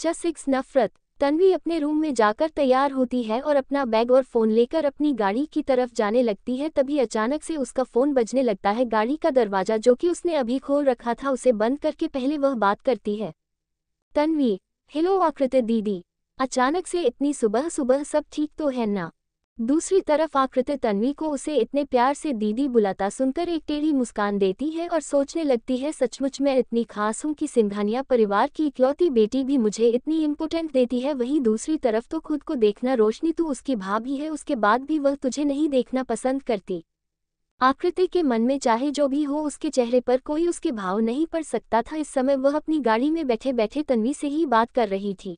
बच्चा 6 नफरत। तन्वी अपने रूम में जाकर तैयार होती है और अपना बैग और फ़ोन लेकर अपनी गाड़ी की तरफ जाने लगती है। तभी अचानक से उसका फ़ोन बजने लगता है। गाड़ी का दरवाज़ा जो कि उसने अभी खोल रखा था उसे बंद करके पहले वह बात करती है। तन्वी, हेलो आकृति दीदी, अचानक से इतनी सुबह सुबह सब ठीक तो है ना? दूसरी तरफ आकृति तन्वी को उसे इतने प्यार से दीदी बुलाता सुनकर एक टेढ़ी मुस्कान देती है और सोचने लगती है, सचमुच मैं इतनी खास हूँ कि सिंघानिया परिवार की इकलौती बेटी भी मुझे इतनी इम्पोर्टेंट देती है। वहीं दूसरी तरफ तो खुद को देखना, रोशनी तू उसकी भाभी है, उसके बाद भी वह तुझे नहीं देखना पसंद करती। आकृति के मन में चाहे जो भी हो उसके चेहरे पर कोई उसके भाव नहीं पड़ सकता था। इस समय वह अपनी गाड़ी में बैठे बैठे तन्वी से ही बात कर रही थी।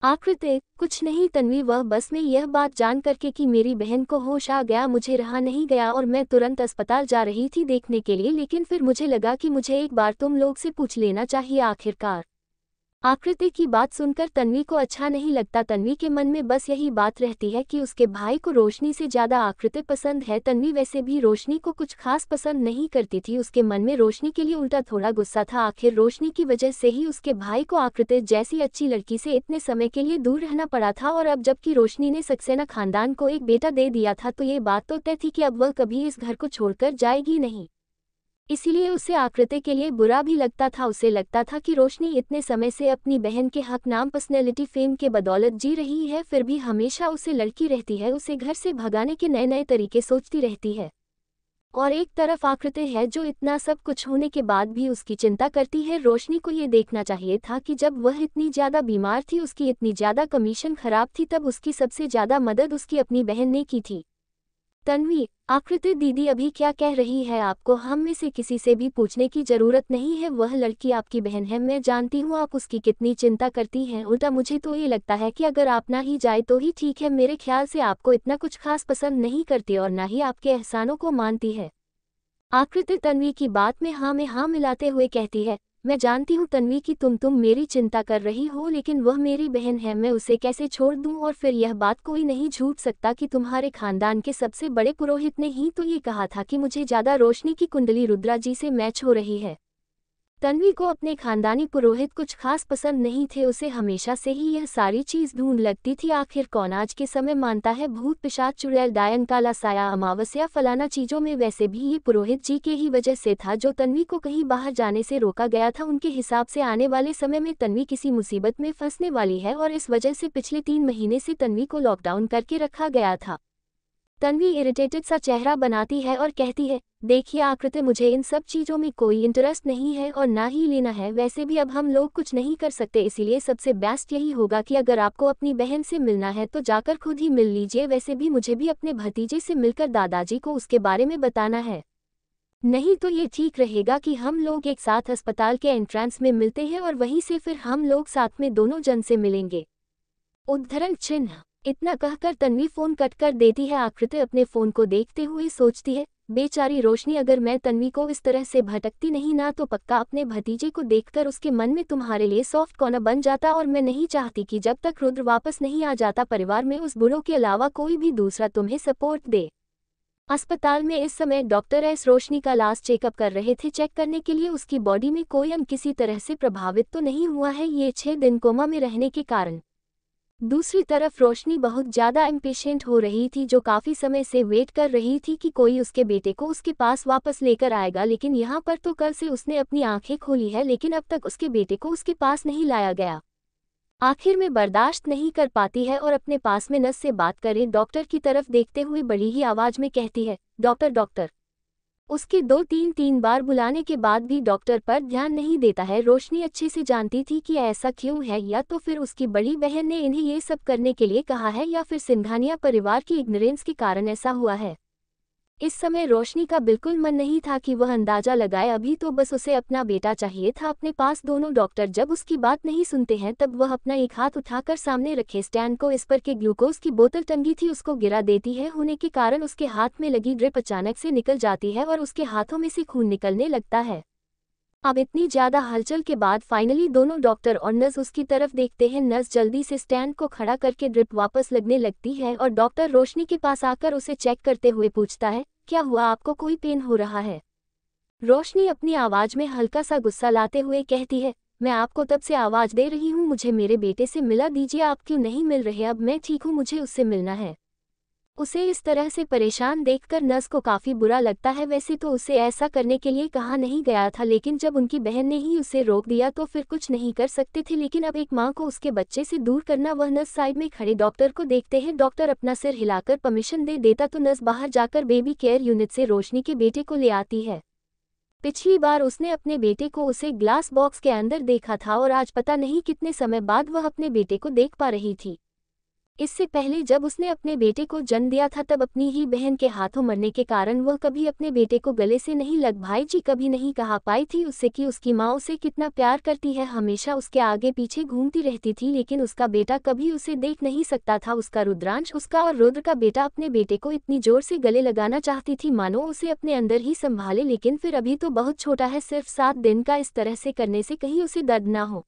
आकृति, कुछ नहीं तन्वी, वह बस में यह बात जान करके कि मेरी बहन को होश आ गया, मुझे रहा नहीं गया और मैं तुरंत अस्पताल जा रही थी देखने के लिए, लेकिन फिर मुझे लगा कि मुझे एक बार तुम लोग से पूछ लेना चाहिए आखिरकार। आकृति की बात सुनकर तन्वी को अच्छा नहीं लगता। तन्वी के मन में बस यही बात रहती है कि उसके भाई को रोशनी से ज़्यादा आकृति पसंद है। तन्वी वैसे भी रोशनी को कुछ खास पसंद नहीं करती थी। उसके मन में रोशनी के लिए उल्टा थोड़ा गुस्सा था। आखिर रोशनी की वजह से ही उसके भाई को आकृति जैसी अच्छी लड़की से इतने समय के लिए दूर रहना पड़ा था। और अब जबकि रोशनी ने सक्सेना खानदान को एक बेटा दे दिया था तो ये बात तो तय थी कि अब वह कभी इस घर को छोड़कर जाएगी नहीं। इसीलिए उसे आकृति के लिए बुरा भी लगता था। उसे लगता था कि रोशनी इतने समय से अपनी बहन के हक नाम पर्सनैलिटी फेम के बदौलत जी रही है, फिर भी हमेशा उसे लड़की रहती है, उसे घर से भगाने के नए नए तरीके सोचती रहती है। और एक तरफ आकृति है जो इतना सब कुछ होने के बाद भी उसकी चिंता करती है। रोशनी को ये देखना चाहिए था कि जब वह इतनी ज़्यादा बीमार थी, उसकी इतनी ज़्यादा कंडीशन खराब थी, तब उसकी सबसे ज़्यादा मदद उसकी अपनी बहन ने की थी। तन्वी, आकृति दीदी अभी क्या कह रही है? आपको हम में से किसी से भी पूछने की ज़रूरत नहीं है, वह लड़की आपकी बहन है। मैं जानती हूँ आप उसकी कितनी चिंता करती हैं। उल्टा मुझे तो ये लगता है कि अगर आप ना ही जाए तो ही ठीक है। मेरे ख्याल से आपको इतना कुछ खास पसंद नहीं करती और ना ही आपके एहसानों को मानती है। आकृति तन्वी की बात में हाँ मिलाते हुए कहती है, मैं जानती हूँ तन्वी कि तुम मेरी चिंता कर रही हो, लेकिन वह मेरी बहन है, मैं उसे कैसे छोड़ दूँ? और फिर यह बात कोई नहीं झूठ सकता कि तुम्हारे खानदान के सबसे बड़े पुरोहित ने ही तो ये कहा था कि मुझे ज़्यादा रोशनी की कुंडली रुद्रा जी से मैच हो रही है। तन्वी को अपने खानदानी पुरोहित कुछ खास पसंद नहीं थे, उसे हमेशा से ही यह सारी चीज़ ढूंढ लगती थी। आखिर कौन आज के समय मानता है भूत पिशाच चुड़ैल डायन काला साया अमावस्या फलाना चीज़ों में? वैसे भी ये पुरोहित जी के ही वजह से था जो तन्वी को कहीं बाहर जाने से रोका गया था। उनके हिसाब से आने वाले समय में तन्वी किसी मुसीबत में फंसने वाली है और इस वजह से पिछले 3 महीने से तन्वी को लॉकडाउन करके रखा गया था। तन्वी इरिटेटेड सा चेहरा बनाती है और कहती है, देखिए आकृति, मुझे इन सब चीज़ों में कोई इंटरेस्ट नहीं है और ना ही लेना है। वैसे भी अब हम लोग कुछ नहीं कर सकते, इसीलिए सबसे बेस्ट यही होगा कि अगर आपको अपनी बहन से मिलना है तो जाकर खुद ही मिल लीजिए। वैसे भी मुझे भी अपने भतीजे से मिलकर दादाजी को उसके बारे में बताना है। नहीं तो ये ठीक रहेगा कि हम लोग एक साथ अस्पताल के एंट्रेंस में मिलते हैं और वहीं से फिर हम लोग साथ में दोनों जन से मिलेंगे। उद्धरण चिन्ह। इतना कहकर तन्वी फ़ोन कट कर देती है। आकृति अपने फ़ोन को देखते हुए सोचती है, बेचारी रोशनी, अगर मैं तन्वी को इस तरह से भटकती नहीं ना तो पक्का अपने भतीजे को देखकर उसके मन में तुम्हारे लिए सॉफ्ट कॉर्नर बन जाता। और मैं नहीं चाहती कि जब तक रुद्र वापस नहीं आ जाता परिवार में उस बुढ़ों के अलावा कोई भी दूसरा तुम्हें सपोर्ट दे। अस्पताल में इस समय डॉक्टर एस रोशनी का लास्ट चेकअप कर रहे थे, चेक करने के लिए उसकी बॉडी में कोई अंग किसी तरह से प्रभावित तो नहीं हुआ है, ये 6 दिन कोमा में रहने के कारण। दूसरी तरफ रोशनी बहुत ज़्यादा इम्पेशेंट हो रही थी, जो काफ़ी समय से वेट कर रही थी कि कोई उसके बेटे को उसके पास वापस लेकर आएगा। लेकिन यहाँ पर तो कल से उसने अपनी आंखें खोली है, लेकिन अब तक उसके बेटे को उसके पास नहीं लाया गया। आखिर में बर्दाश्त नहीं कर पाती है और अपने पास में नर्स से बात करे डॉक्टर की तरफ देखते हुए बड़ी ही आवाज़ में कहती है, डॉक्टर डॉक्टर। उसके 2-3 बार बुलाने के बाद भी डॉक्टर पर ध्यान नहीं देता है। रोशनी अच्छे से जानती थी कि ऐसा क्यों है, या तो फिर उसकी बड़ी बहन ने इन्हें ये सब करने के लिए कहा है या फिर सिंघानिया परिवार की इग्नोरेंस के कारण ऐसा हुआ है। इस समय रोशनी का बिल्कुल मन नहीं था कि वह अंदाजा लगाए, अभी तो बस उसे अपना बेटा चाहिए था अपने पास। दोनों डॉक्टर जब उसकी बात नहीं सुनते हैं तब वह अपना एक हाथ उठाकर सामने रखे स्टैंड को, इस पर के ग्लूकोज की बोतल टंगी थी उसको गिरा देती है। होने के कारण उसके हाथ में लगी ड्रिप अचानक से निकल जाती है और उसके हाथों में से खून निकलने लगता है। अब इतनी ज़्यादा हलचल के बाद फाइनली दोनों डॉक्टर और नर्स उसकी तरफ देखते हैं। नर्स जल्दी से स्टैंड को खड़ा करके ड्रिप वापस लगने लगती है और डॉक्टर रोशनी के पास आकर उसे चेक करते हुए पूछता है, क्या हुआ, आपको कोई पेन हो रहा है? रोशनी अपनी आवाज़ में हल्का सा गुस्सा लाते हुए कहती है, मैं आपको तब से आवाज़ दे रही हूँ, मुझे मेरे बेटे से मिला दीजिए, आप क्यों नहीं मिल रहे? अब मैं ठीक हूँ, मुझे उससे मिलना है। उसे इस तरह से परेशान देखकर नर्स को काफ़ी बुरा लगता है। वैसे तो उसे ऐसा करने के लिए कहा नहीं गया था, लेकिन जब उनकी बहन ने ही उसे रोक दिया तो फिर कुछ नहीं कर सकते थे। लेकिन अब एक माँ को उसके बच्चे से दूर करना, वह नर्स साइड में खड़े डॉक्टर को देखते हैं। डॉक्टर अपना सिर हिलाकर परमिशन दे देता तो नर्स बाहर जाकर बेबी केयर यूनिट से रोशनी के बेटे को ले आती है। पिछली बार उसने अपने बेटे को उसे ग्लास बॉक्स के अंदर देखा था और आज पता नहीं कितने समय बाद वह अपने बेटे को देख पा रही थी। इससे पहले जब उसने अपने बेटे को जन्म दिया था तब अपनी ही बहन के हाथों मरने के कारण वह कभी अपने बेटे को गले से नहीं लग भाई जी कभी नहीं कहा पाई थी उससे कि उसकी माँ उसे कितना प्यार करती है, हमेशा उसके आगे पीछे घूमती रहती थी। लेकिन उसका बेटा कभी उसे देख नहीं सकता था। उसका रुद्रांश, उसका और रुद्र का बेटा अपने बेटे को इतनी जोर से गले लगाना चाहती थी मानो उसे अपने अंदर ही संभाले, लेकिन फिर अभी तो बहुत छोटा है, सिर्फ 7 दिन का, इस तरह से करने से कहीं उसे दर्द ना हो।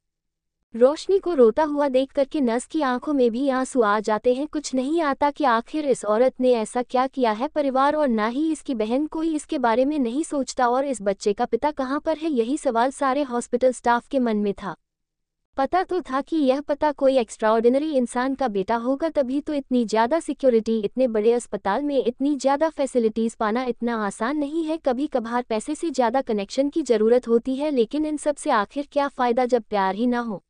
रोशनी को रोता हुआ देख करके नर्स की आंखों में भी आंसू आ जाते हैं। कुछ नहीं आता कि आखिर इस औरत ने ऐसा क्या किया है। परिवार और ना ही इसकी बहन कोई इसके बारे में नहीं सोचता। और इस बच्चे का पिता कहाँ पर है, यही सवाल सारे हॉस्पिटल स्टाफ के मन में था। पता तो था कि यह पता कोई एक्स्ट्राऑर्डिनरी इंसान का बेटा होगा, तभी तो इतनी ज़्यादा सिक्योरिटी, इतने बड़े अस्पताल में इतनी ज़्यादा फैसिलिटीज़ पाना इतना आसान नहीं है। कभी कभार पैसे से ज़्यादा कनेक्शन की ज़रूरत होती है, लेकिन इन सब से आखिर क्या फ़ायदा जब प्यार ही ना हो।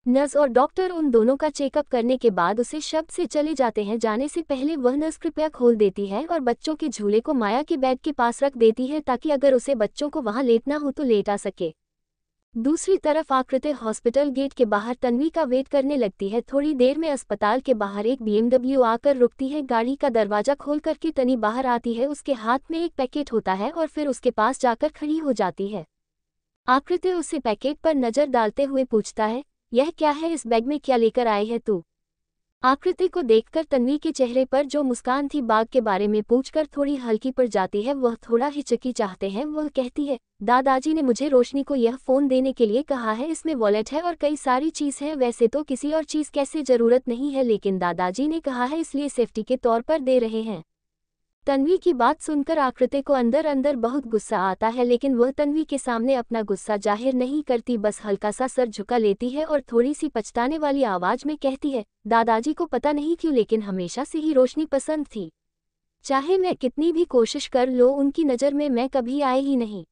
नर्स और डॉक्टर उन दोनों का चेकअप करने के बाद उसे शब्द से चले जाते हैं। जाने से पहले वह नर्स कृपया खोल देती है और बच्चों के झूले को माया के बेड के पास रख देती है ताकि अगर उसे बच्चों को वहां लेटना हो तो लेटा सके। दूसरी तरफ आकृति हॉस्पिटल गेट के बाहर तन्वी का वेट करने लगती है। थोड़ी देर में अस्पताल के बाहर एक BMW आकर रुकती है। गाड़ी का दरवाजा खोल करके तनी बाहर आती है। उसके हाथ में एक पैकेट होता है और फिर उसके पास जाकर खड़ी हो जाती है। आकृति उसे पैकेट पर नजर डालते हुए पूछता है, यह क्या है, इस बैग में क्या लेकर आई है तू? आकृति को देखकर तन्वी के चेहरे पर जो मुस्कान थी बाग के बारे में पूछकर थोड़ी हल्की पड़ जाती है। वह थोड़ा हिचकी चाहते हैं। वह कहती है, दादाजी ने मुझे रोशनी को यह फ़ोन देने के लिए कहा है, इसमें वॉलेट है और कई सारी चीज़ है। वैसे तो किसी और चीज़ कैसे ज़रूरत नहीं है, लेकिन दादाजी ने कहा है इसलिए सेफ्टी के तौर पर दे रहे हैं। तन्वी की बात सुनकर आकृति को अंदर अंदर बहुत गुस्सा आता है, लेकिन वह तन्वी के सामने अपना गुस्सा जाहिर नहीं करती, बस हल्का सा सर झुका लेती है और थोड़ी सी पछताने वाली आवाज में कहती है, दादाजी को पता नहीं क्यों लेकिन हमेशा से ही रोशनी पसंद थी। चाहे मैं कितनी भी कोशिश कर लो, उनकी नज़र में मैं कभी आई ही नहीं।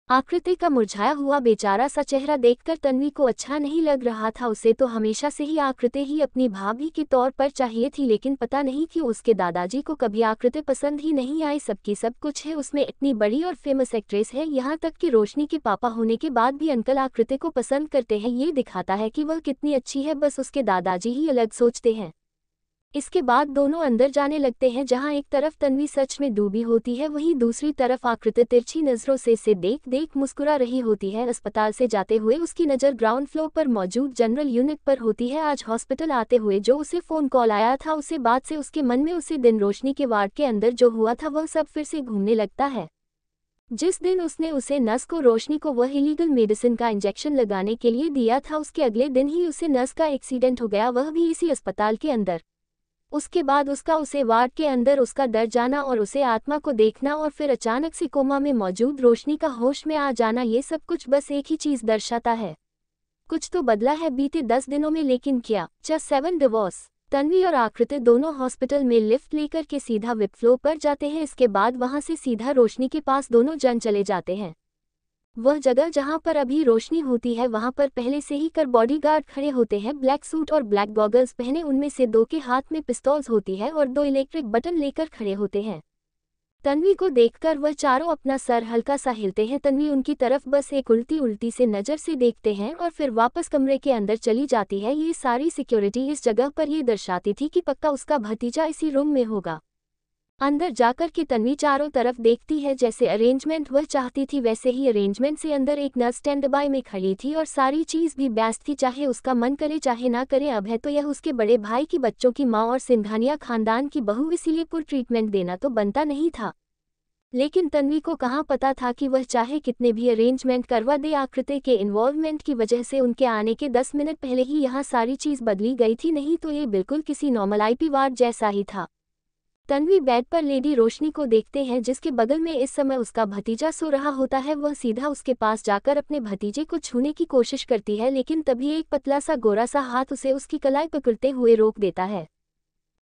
आकृति का मुरझाया हुआ बेचारा सा चेहरा देखकर तन्वी को अच्छा नहीं लग रहा था। उसे तो हमेशा से ही आकृति ही अपनी भाभी के तौर पर चाहिए थी, लेकिन पता नहीं क्यों उसके दादाजी को कभी आकृति पसंद ही नहीं आई। सबकी सब कुछ है, उसमें इतनी बड़ी और फेमस एक्ट्रेस है, यहाँ तक कि रोशनी के पापा होने के बाद भी अंकल आकृति को पसंद करते हैं। ये दिखाता है कि वह कितनी अच्छी है, बस उसके दादाजी ही अलग सोचते हैं। इसके बाद दोनों अंदर जाने लगते हैं, जहां एक तरफ तन्वी सच में डूबी होती है, वहीं दूसरी तरफ आकृति तिरछी नजरों से देख देख मुस्कुरा रही होती है। अस्पताल से जाते हुए उसकी नज़र ग्राउंड फ्लोर पर मौजूद जनरल यूनिट पर होती है। आज हॉस्पिटल आते हुए जो उसे फ़ोन कॉल आया था, उसे बाद से उसके मन में उसी दिन रोशनी के वार्ड के अंदर जो हुआ था वह सब फिर से घूमने लगता है। जिस दिन उसने उसे नर्स को रोशनी को वह इलीगल मेडिसिन का इंजेक्शन लगाने के लिए दिया था, उसके अगले दिन ही उसे नर्स का एक्सीडेंट हो गया, वह भी इसी अस्पताल के अंदर। उसके बाद उसका उसे वार्ड के अंदर उसका डर जाना और उसे आत्मा को देखना और फिर अचानक से कोमा में मौजूद रोशनी का होश में आ जाना, ये सब कुछ बस एक ही चीज़ दर्शाता है, कुछ तो बदला है बीते 10 दिनों में, लेकिन क्या? 7 डिवोर्स। तन्वी और आकृति दोनों हॉस्पिटल में लिफ्ट लेकर के सीधा विप फ्लोर पर जाते हैं। इसके बाद वहां से सीधा रोशनी के पास दोनों जन चले जाते हैं। वह जगह जहां पर अभी रोशनी होती है वहां पर पहले से ही कर बॉडीगार्ड खड़े होते हैं, ब्लैक सूट और ब्लैक गॉगल्स पहने। उनमें से 2 के हाथ में पिस्तौल्स होती है और 2 इलेक्ट्रिक बटन लेकर खड़े होते हैं। तन्वी को देखकर वह चारों अपना सर हल्का सा हिलते हैं। तन्वी उनकी तरफ बस एक उल्टी उल्टी से नज़र से देखते हैं और फिर वापस कमरे के अंदर चली जाती है। ये सारी सिक्योरिटी इस जगह पर ये दर्शाती थी कि पक्का उसका भतीजा इसी रूम में होगा। अंदर जाकर के तन्वी चारों तरफ देखती है, जैसे अरेंजमेंट वह चाहती थी वैसे ही अरेंजमेंट से अंदर एक नर्स स्टैंड बाय में खड़ी थी और सारी चीज़ भी बेस्ट थी, चाहे उसका मन करे चाहे ना करे। अब है तो यह उसके बड़े भाई की बच्चों की माँ और सिंघानिया खानदान की बहू, इसीलिए पूरा ट्रीटमेंट देना तो बनता नहीं था। लेकिन तन्वी को कहाँ पता था कि वह चाहे कितने भी अरेंजमेंट करवा दे, आकृति के इन्वॉल्वमेंट की वजह से उनके आने के 10 मिनट पहले ही यहाँ सारी चीज़ बदली गई थी, नहीं तो ये बिल्कुल किसी नॉर्मल IP वार्ड जैसा ही था। तन्वी बेड पर लेडी रोशनी को देखते हैं जिसके बगल में इस समय उसका भतीजा सो रहा होता है। वह सीधा उसके पास जाकर अपने भतीजे को छूने की कोशिश करती है, लेकिन तभी एक पतला सा गोरा सा हाथ उसे उसकी कलाई पकड़ते हुए रोक देता है।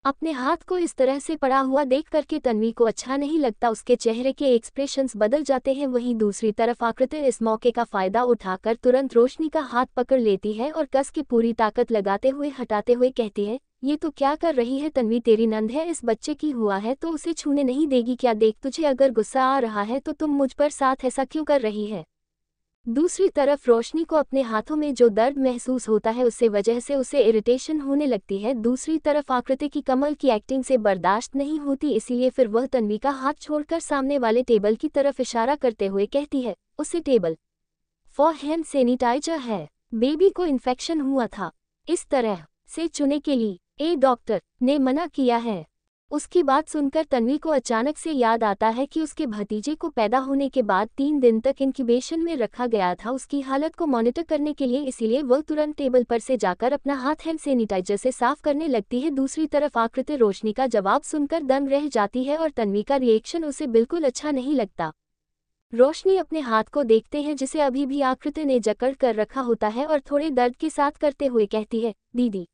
अपने हाथ को इस तरह से पड़ा हुआ देख करके तन्वी को अच्छा नहीं लगता, उसके चेहरे के एक्सप्रेशंस बदल जाते हैं। वहीं दूसरी तरफ आकृति इस मौके का फायदा उठाकर तुरंत रोशनी का हाथ पकड़ लेती है और कस की पूरी ताकत लगाते हुए हटाते हुए कहती है, ये तो क्या कर रही है तन्वी, तेरी नंद है, इस बच्चे की हुआ है तो उसे छूने नहीं देगी क्या? देख, तुझे अगर गुस्सा आ रहा है तो तुम मुझ पर साथ ऐसा क्यों कर रही है? दूसरी तरफ रोशनी को अपने हाथों में जो दर्द महसूस होता है उससे वजह से उसे इरिटेशन होने लगती है। दूसरी तरफ आकृति की कमल की एक्टिंग से बर्दाश्त नहीं होती, इसीलिए फिर वह तन्वी का हाथ छोड़कर सामने वाले टेबल की तरफ इशारा करते हुए कहती है, उसे टेबल फॉर हैंड सैनिटाइजर है, बेबी को इन्फेक्शन हुआ था, इस तरह से छूने के लिए डॉक्टर ने मना किया है। उसकी बात सुनकर तन्वी को अचानक से याद आता है कि उसके भतीजे को पैदा होने के बाद 3 दिन तक इंक्यूबेशन में रखा गया था उसकी हालत को मॉनिटर करने के लिए, इसीलिए वह तुरंत टेबल पर से जाकर अपना हाथ हैंड सैनिटाइजर से साफ करने लगती है। दूसरी तरफ आकृति रोशनी का जवाब सुनकर दंग रह जाती है और तन्वी का रिएक्शन उसे बिल्कुल अच्छा नहीं लगता। रोशनी अपने हाथ को देखते हैं जिसे अभी भी आकृति ने जकड़ कर रखा होता है और थोड़े दर्द के साथ करते हुए कहती है, दीदी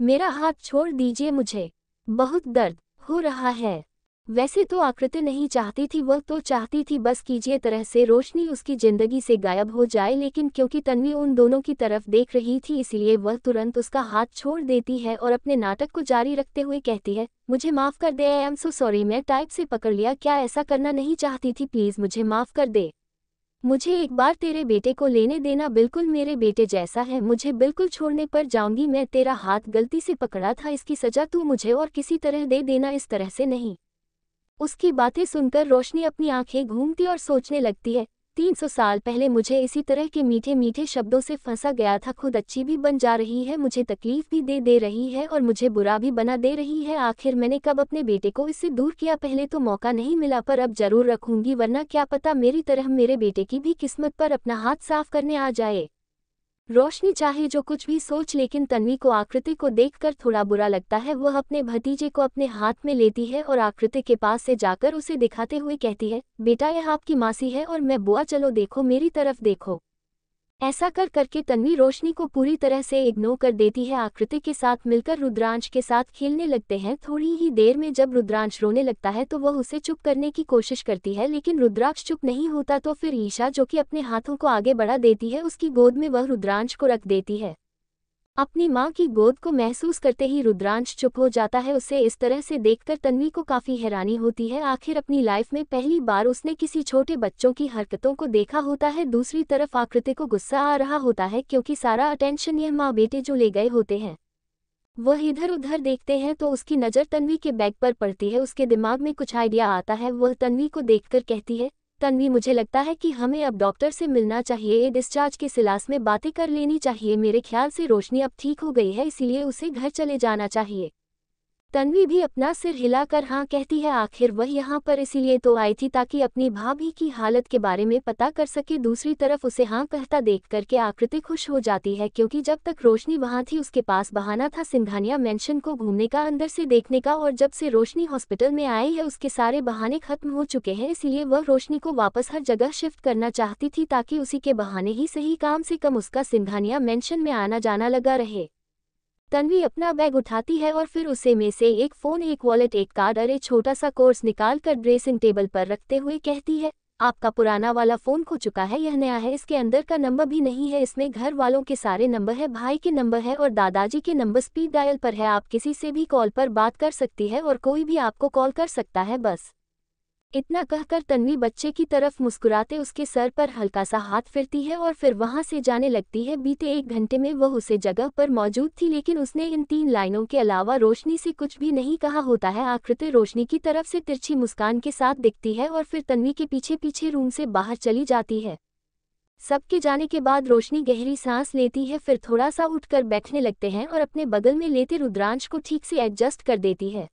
मेरा हाथ छोड़ दीजिए, मुझे बहुत दर्द हो रहा है। वैसे तो आकृति नहीं चाहती थी, वह तो चाहती थी बस कीजिए तरह से रोशनी उसकी जिंदगी से गायब हो जाए, लेकिन क्योंकि तन्वी उन दोनों की तरफ देख रही थी इसलिए वह तुरंत उसका हाथ छोड़ देती है और अपने नाटक को जारी रखते हुए कहती है, मुझे माफ कर दे, आई एम सो सॉरी, मैं टाइप से पकड़ लिया, क्या ऐसा करना नहीं चाहती थी, प्लीज मुझे माफ कर दे, मुझे एक बार तेरे बेटे को लेने देना, बिल्कुल मेरे बेटे जैसा है, मुझे बिल्कुल छोड़ने पर जाऊंगी, मैं तेरा हाथ गलती से पकड़ा था, इसकी सजा तू मुझे और किसी तरह दे देना, इस तरह से नहीं। उसकी बातें सुनकर रोशनी अपनी आंखें घूमती और सोचने लगती है, 300 साल पहले मुझे इसी तरह के मीठे मीठे शब्दों से फंसा गया था, खुद अच्छी भी बन जा रही है, मुझे तकलीफ भी दे रही है और मुझे बुरा भी बना दे रही है, आखिर मैंने कब अपने बेटे को इससे दूर किया? पहले तो मौका नहीं मिला पर अब जरूर रखूंगी, वरना क्या पता मेरी तरह मेरे बेटे की भी किस्मत पर अपना हाथ साफ करने आ जाए। रोशनी चाहे जो कुछ भी सोच, लेकिन तन्वी को आकृति को देखकर थोड़ा बुरा लगता है। वह अपने भतीजे को अपने हाथ में लेती है और आकृति के पास से जाकर उसे दिखाते हुए कहती है, बेटा यह आपकी मासी है और मैं बुआ, चलो देखो मेरी तरफ देखो। ऐसा कर करके तन्वी रोशनी को पूरी तरह से इग्नोर कर देती है। आकृति के साथ मिलकर रुद्रांश के साथ खेलने लगते हैं। थोड़ी ही देर में जब रुद्रांश रोने लगता है तो वह उसे चुप करने की कोशिश करती है, लेकिन रुद्राक्ष चुप नहीं होता तो फिर ईशा, जो कि अपने हाथों को आगे बढ़ा देती है, उसकी गोद में वह रुद्रांश को रख देती है। अपनी मां की गोद को महसूस करते ही रुद्रांश चुप हो जाता है। उसे इस तरह से देखकर तन्वी को काफी हैरानी होती है, आखिर अपनी लाइफ में पहली बार उसने किसी छोटे बच्चों की हरकतों को देखा होता है। दूसरी तरफ आकृति को गुस्सा आ रहा होता है क्योंकि सारा अटेंशन यह माँ बेटे जो ले गए होते हैं। वह इधर उधर देखते हैं तो उसकी नज़र तन्वी के बैग पर पड़ती है। उसके दिमाग में कुछ आइडिया आता है। वह तन्वी को देखकर कहती है, तन्वी मुझे लगता है कि हमें अब डॉक्टर से मिलना चाहिए, डिस्चार्ज के सिलसिले में बातें कर लेनी चाहिए। मेरे ख्याल से रोशनी अब ठीक हो गई है, इसीलिए उसे घर चले जाना चाहिए। तन्वी भी अपना सिर हिलाकर हाँ कहती है। आखिर वह यहाँ पर इसीलिए तो आई थी ताकि अपनी भाभी की हालत के बारे में पता कर सके। दूसरी तरफ उसे हाँ कहता देख करके आकृति खुश हो जाती है, क्योंकि जब तक रोशनी वहाँ थी उसके पास बहाना था सिंघानिया मेंशन को घूमने का, अंदर से देखने का, और जब से रोशनी हॉस्पिटल में आई है उसके सारे बहाने खत्म हो चुके हैं। इसीलिए वह रोशनी को वापस हर जगह शिफ्ट करना चाहती थी ताकि उसी के बहाने ही सही कम से कम उसका सिंघानिया मेंशन में आना जाना लगा रहे। तन्वी अपना बैग उठाती है और फिर उसे में से एक फ़ोन, एक वॉलेट, एक कार्ड और एक छोटा सा कोर्स निकाल कर ड्रेसिंग टेबल पर रखते हुए कहती है, आपका पुराना वाला फ़ोन खो चुका है, यह नया है, इसके अंदर का नंबर भी नहीं है, इसमें घर वालों के सारे नंबर है, भाई के नंबर है और दादाजी के नंबर स्पीड डायल पर है। आप किसी से भी कॉल पर बात कर सकती है और कोई भी आपको कॉल कर सकता है, बस। इतना कहकर तन्वी बच्चे की तरफ मुस्कुराते उसके सर पर हल्का सा हाथ फिरती है और फिर वहां से जाने लगती है। बीते 1 घंटे में वह उसे जगह पर मौजूद थी, लेकिन उसने इन 3 लाइनों के अलावा रोशनी से कुछ भी नहीं कहा होता है। आकृति रोशनी की तरफ से तिरछी मुस्कान के साथ दिखती है और फिर तन्वी के पीछे पीछे रूम से बाहर चली जाती है। सबके जाने के बाद रोशनी गहरी सांस लेती है, फिर थोड़ा सा उठकर बैठने लगते हैं और अपने बगल में लेते रुद्रांश को ठीक से एडजस्ट कर देती है।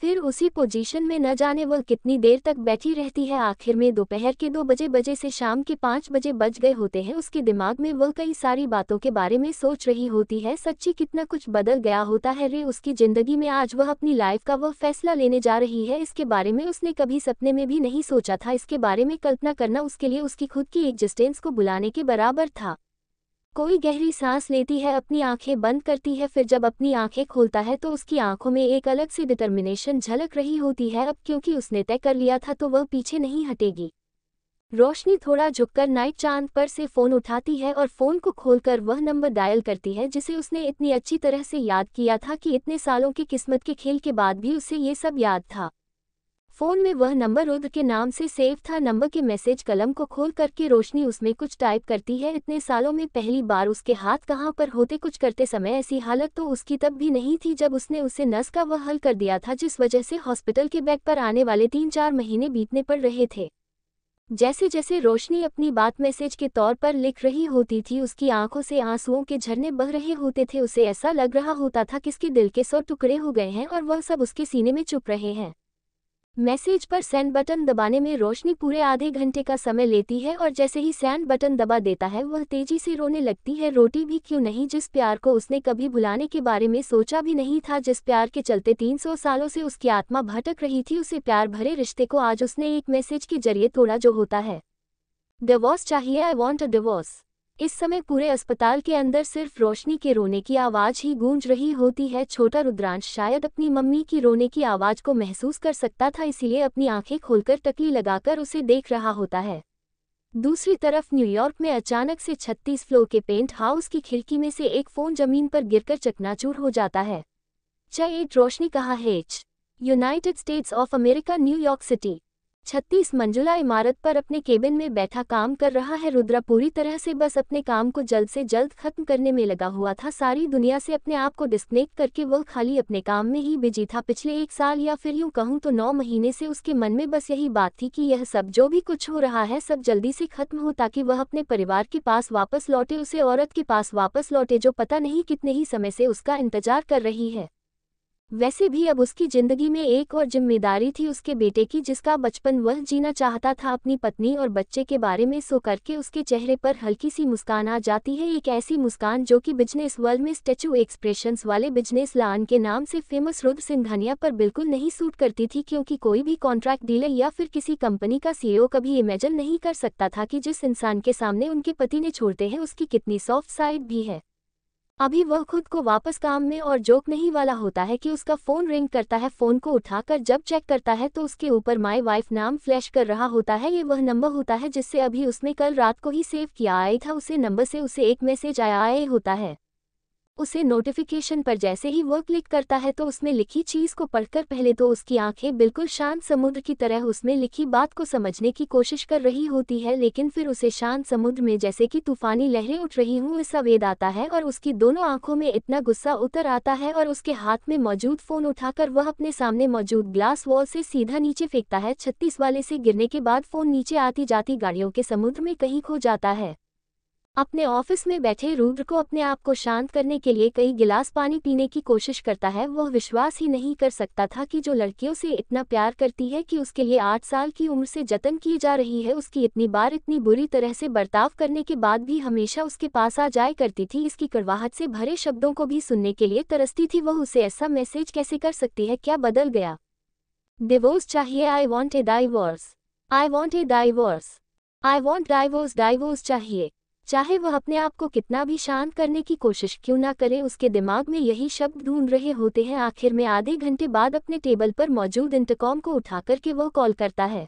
फिर उसी पोजीशन में न जाने वह कितनी देर तक बैठी रहती है। आखिर में दोपहर के 2 बजे से शाम के 5 बजे बज गए होते हैं। उसके दिमाग में वह कई सारी बातों के बारे में सोच रही होती है। सच्ची कितना कुछ बदल गया होता है रे उसकी ज़िंदगी में। आज वह अपनी लाइफ का वह फैसला लेने जा रही है। इसके बारे में उसने कभी सपने में भी नहीं सोचा था। इसके बारे में कल्पना करना उसके लिए उसकी खुद की एग्जिस्टेंस को बुलाने के बराबर था। कोई गहरी सांस लेती है, अपनी आंखें बंद करती है, फिर जब अपनी आंखें खोलता है तो उसकी आंखों में एक अलग सी डिटर्मिनेशन झलक रही होती है। अब क्योंकि उसने तय कर लिया था तो वह पीछे नहीं हटेगी। रोशनी थोड़ा झुककर नाइट चांद पर से फ़ोन उठाती है और फ़ोन को खोलकर वह नंबर डायल करती है जिसे उसने इतनी अच्छी तरह से याद किया था कि इतने सालों की किस्मत के खेल के बाद भी उसे ये सब याद था। फ़ोन में वह नंबर रुद्र के नाम से सेव था। नंबर के मैसेज कलम को खोल करके रोशनी उसमें कुछ टाइप करती है। इतने सालों में पहली बार उसके हाथ कहाँ पर होते कुछ करते समय। ऐसी हालत तो उसकी तब भी नहीं थी जब उसने उसे नस का वह हल कर दिया था जिस वजह से हॉस्पिटल के बेड पर आने वाले 3-4 महीने बीतने पड़ रहे थे। जैसे जैसे रोशनी अपनी बात मैसेज के तौर पर लिख रही होती थी उसकी आंखों से आंसुओं के झरने बह रहे होते थे। उसे ऐसा लग रहा होता था कि इसके दिल के 100 टुकड़े हो गए हैं और वह सब उसके सीने में चुप रहे हैं। मैसेज पर सेंड बटन दबाने में रोशनी पूरे आधे घंटे का समय लेती है और जैसे ही सेंड बटन दबा देता है वह तेजी से रोने लगती है। रोटी भी क्यों नहीं, जिस प्यार को उसने कभी भुलाने के बारे में सोचा भी नहीं था, जिस प्यार के चलते 300 सालों से उसकी आत्मा भटक रही थी, उसे प्यार भरे रिश्ते को आज उसने एक मैसेज के जरिए तोड़ा जो होता है डिवोर्स चाहिए, आई वॉन्ट अ डिवोर्स। इस समय पूरे अस्पताल के अंदर सिर्फ रोशनी के रोने की आवाज़ ही गूंज रही होती है। छोटा रुद्रांश शायद अपनी मम्मी की रोने की आवाज़ को महसूस कर सकता था, इसीलिए अपनी आंखें खोलकर टकली लगाकर उसे देख रहा होता है। दूसरी तरफ न्यूयॉर्क में अचानक से 36 फ्लोर के पेंट हाउस की खिड़की में से एक फ़ोन ज़मीन पर गिरकर चकनाचूर हो जाता है। रोशनी कहाँ है? United states of America, New York city. 36 मंजिला इमारत पर अपने केबिन में बैठा काम कर रहा है रुद्रा। पूरी तरह से बस अपने काम को जल्द से जल्द खत्म करने में लगा हुआ था। सारी दुनिया से अपने आप को डिस्कनेक्ट करके वह खाली अपने काम में ही बिजी था। पिछले 1 साल या फिर यूं कहूं तो 9 महीने से उसके मन में बस यही बात थी कि यह सब जो भी कुछ हो रहा है सब जल्दी से खत्म हो ताकि वह अपने परिवार के पास वापस लौटे, उसे औरत के पास वापस लौटे जो पता नहीं कितने ही समय से उसका इंतजार कर रही है। वैसे भी अब उसकी जिंदगी में एक और जिम्मेदारी थी, उसके बेटे की, जिसका बचपन वह जीना चाहता था। अपनी पत्नी और बच्चे के बारे में सो करके उसके चेहरे पर हल्की सी मुस्कान आ जाती है। एक ऐसी मुस्कान जो कि बिजनेस वर्ल्ड में स्टैचू एक्सप्रेशंस वाले बिजनेस लान के नाम से फेमस रुद्र सिंघानिया पर बिल्कुल नहीं सूट करती थी, क्योंकि कोई भी कॉन्ट्रैक्ट डीलर या फिर किसी कंपनी का सीईओ कभी इमेजिन नहीं कर सकता था कि जिस इंसान के सामने उनके पति ने छोड़ते हैं उसकी कितनी सॉफ्ट साइड भी है। अभी वह खुद को वापस काम में और जोक नहीं वाला होता है कि उसका फ़ोन रिंग करता है। फ़ोन को उठाकर जब चेक करता है तो उसके ऊपर माय वाइफ नाम फ्लैश कर रहा होता है। ये वह नंबर होता है जिससे अभी उसने कल रात को ही सेव किया आया था। उसे नंबर से उसे एक मैसेज आया होता है। उसे नोटिफिकेशन पर जैसे ही वो क्लिक करता है तो उसमें लिखी चीज़ को पढ़कर पहले तो उसकी आंखें बिल्कुल शांत समुद्र की तरह उसमें लिखी बात को समझने की कोशिश कर रही होती है, लेकिन फिर उसे शांत समुद्र में जैसे कि तूफानी लहरें उठ रही हूँ ऐसा वेद आता है और उसकी दोनों आंखों में इतना गुस्सा उतर आता है और उसके हाथ में मौजूद फ़ोन उठाकर वह अपने सामने मौजूद ग्लास वॉल से सीधा नीचे फेंकता है। 36 वाले से गिरने के बाद फ़ोन नीचे आती जाती गाड़ियों के समुद्र में कहीं खो जाता है। अपने ऑफिस में बैठे रुद्र को अपने आप को शांत करने के लिए कई गिलास पानी पीने की कोशिश करता है। वह विश्वास ही नहीं कर सकता था कि जो लड़कियों से इतना प्यार करती है कि उसके लिए 8 साल की उम्र से जतन की जा रही है, उसकी इतनी बार इतनी बुरी तरह से बर्ताव करने के बाद भी हमेशा उसके पास आ जाया करती थी। इसकी कड़वाहट से भरे शब्दों को भी सुनने के लिए तरसती थी। वह उसे ऐसा मैसेज कैसे कर सकती है? क्या बदल गया? डिवोर्स चाहिए, I want A divorce, I want A divorce, I want divorce, divorce चाहिए। चाहे वह अपने आप को कितना भी शांत करने की कोशिश क्यों ना करे, उसके दिमाग में यही शब्द ढूंढ रहे होते हैं। आखिर में आधे घंटे बाद अपने टेबल पर मौजूद इंटरकॉम को उठाकर के वह कॉल करता है।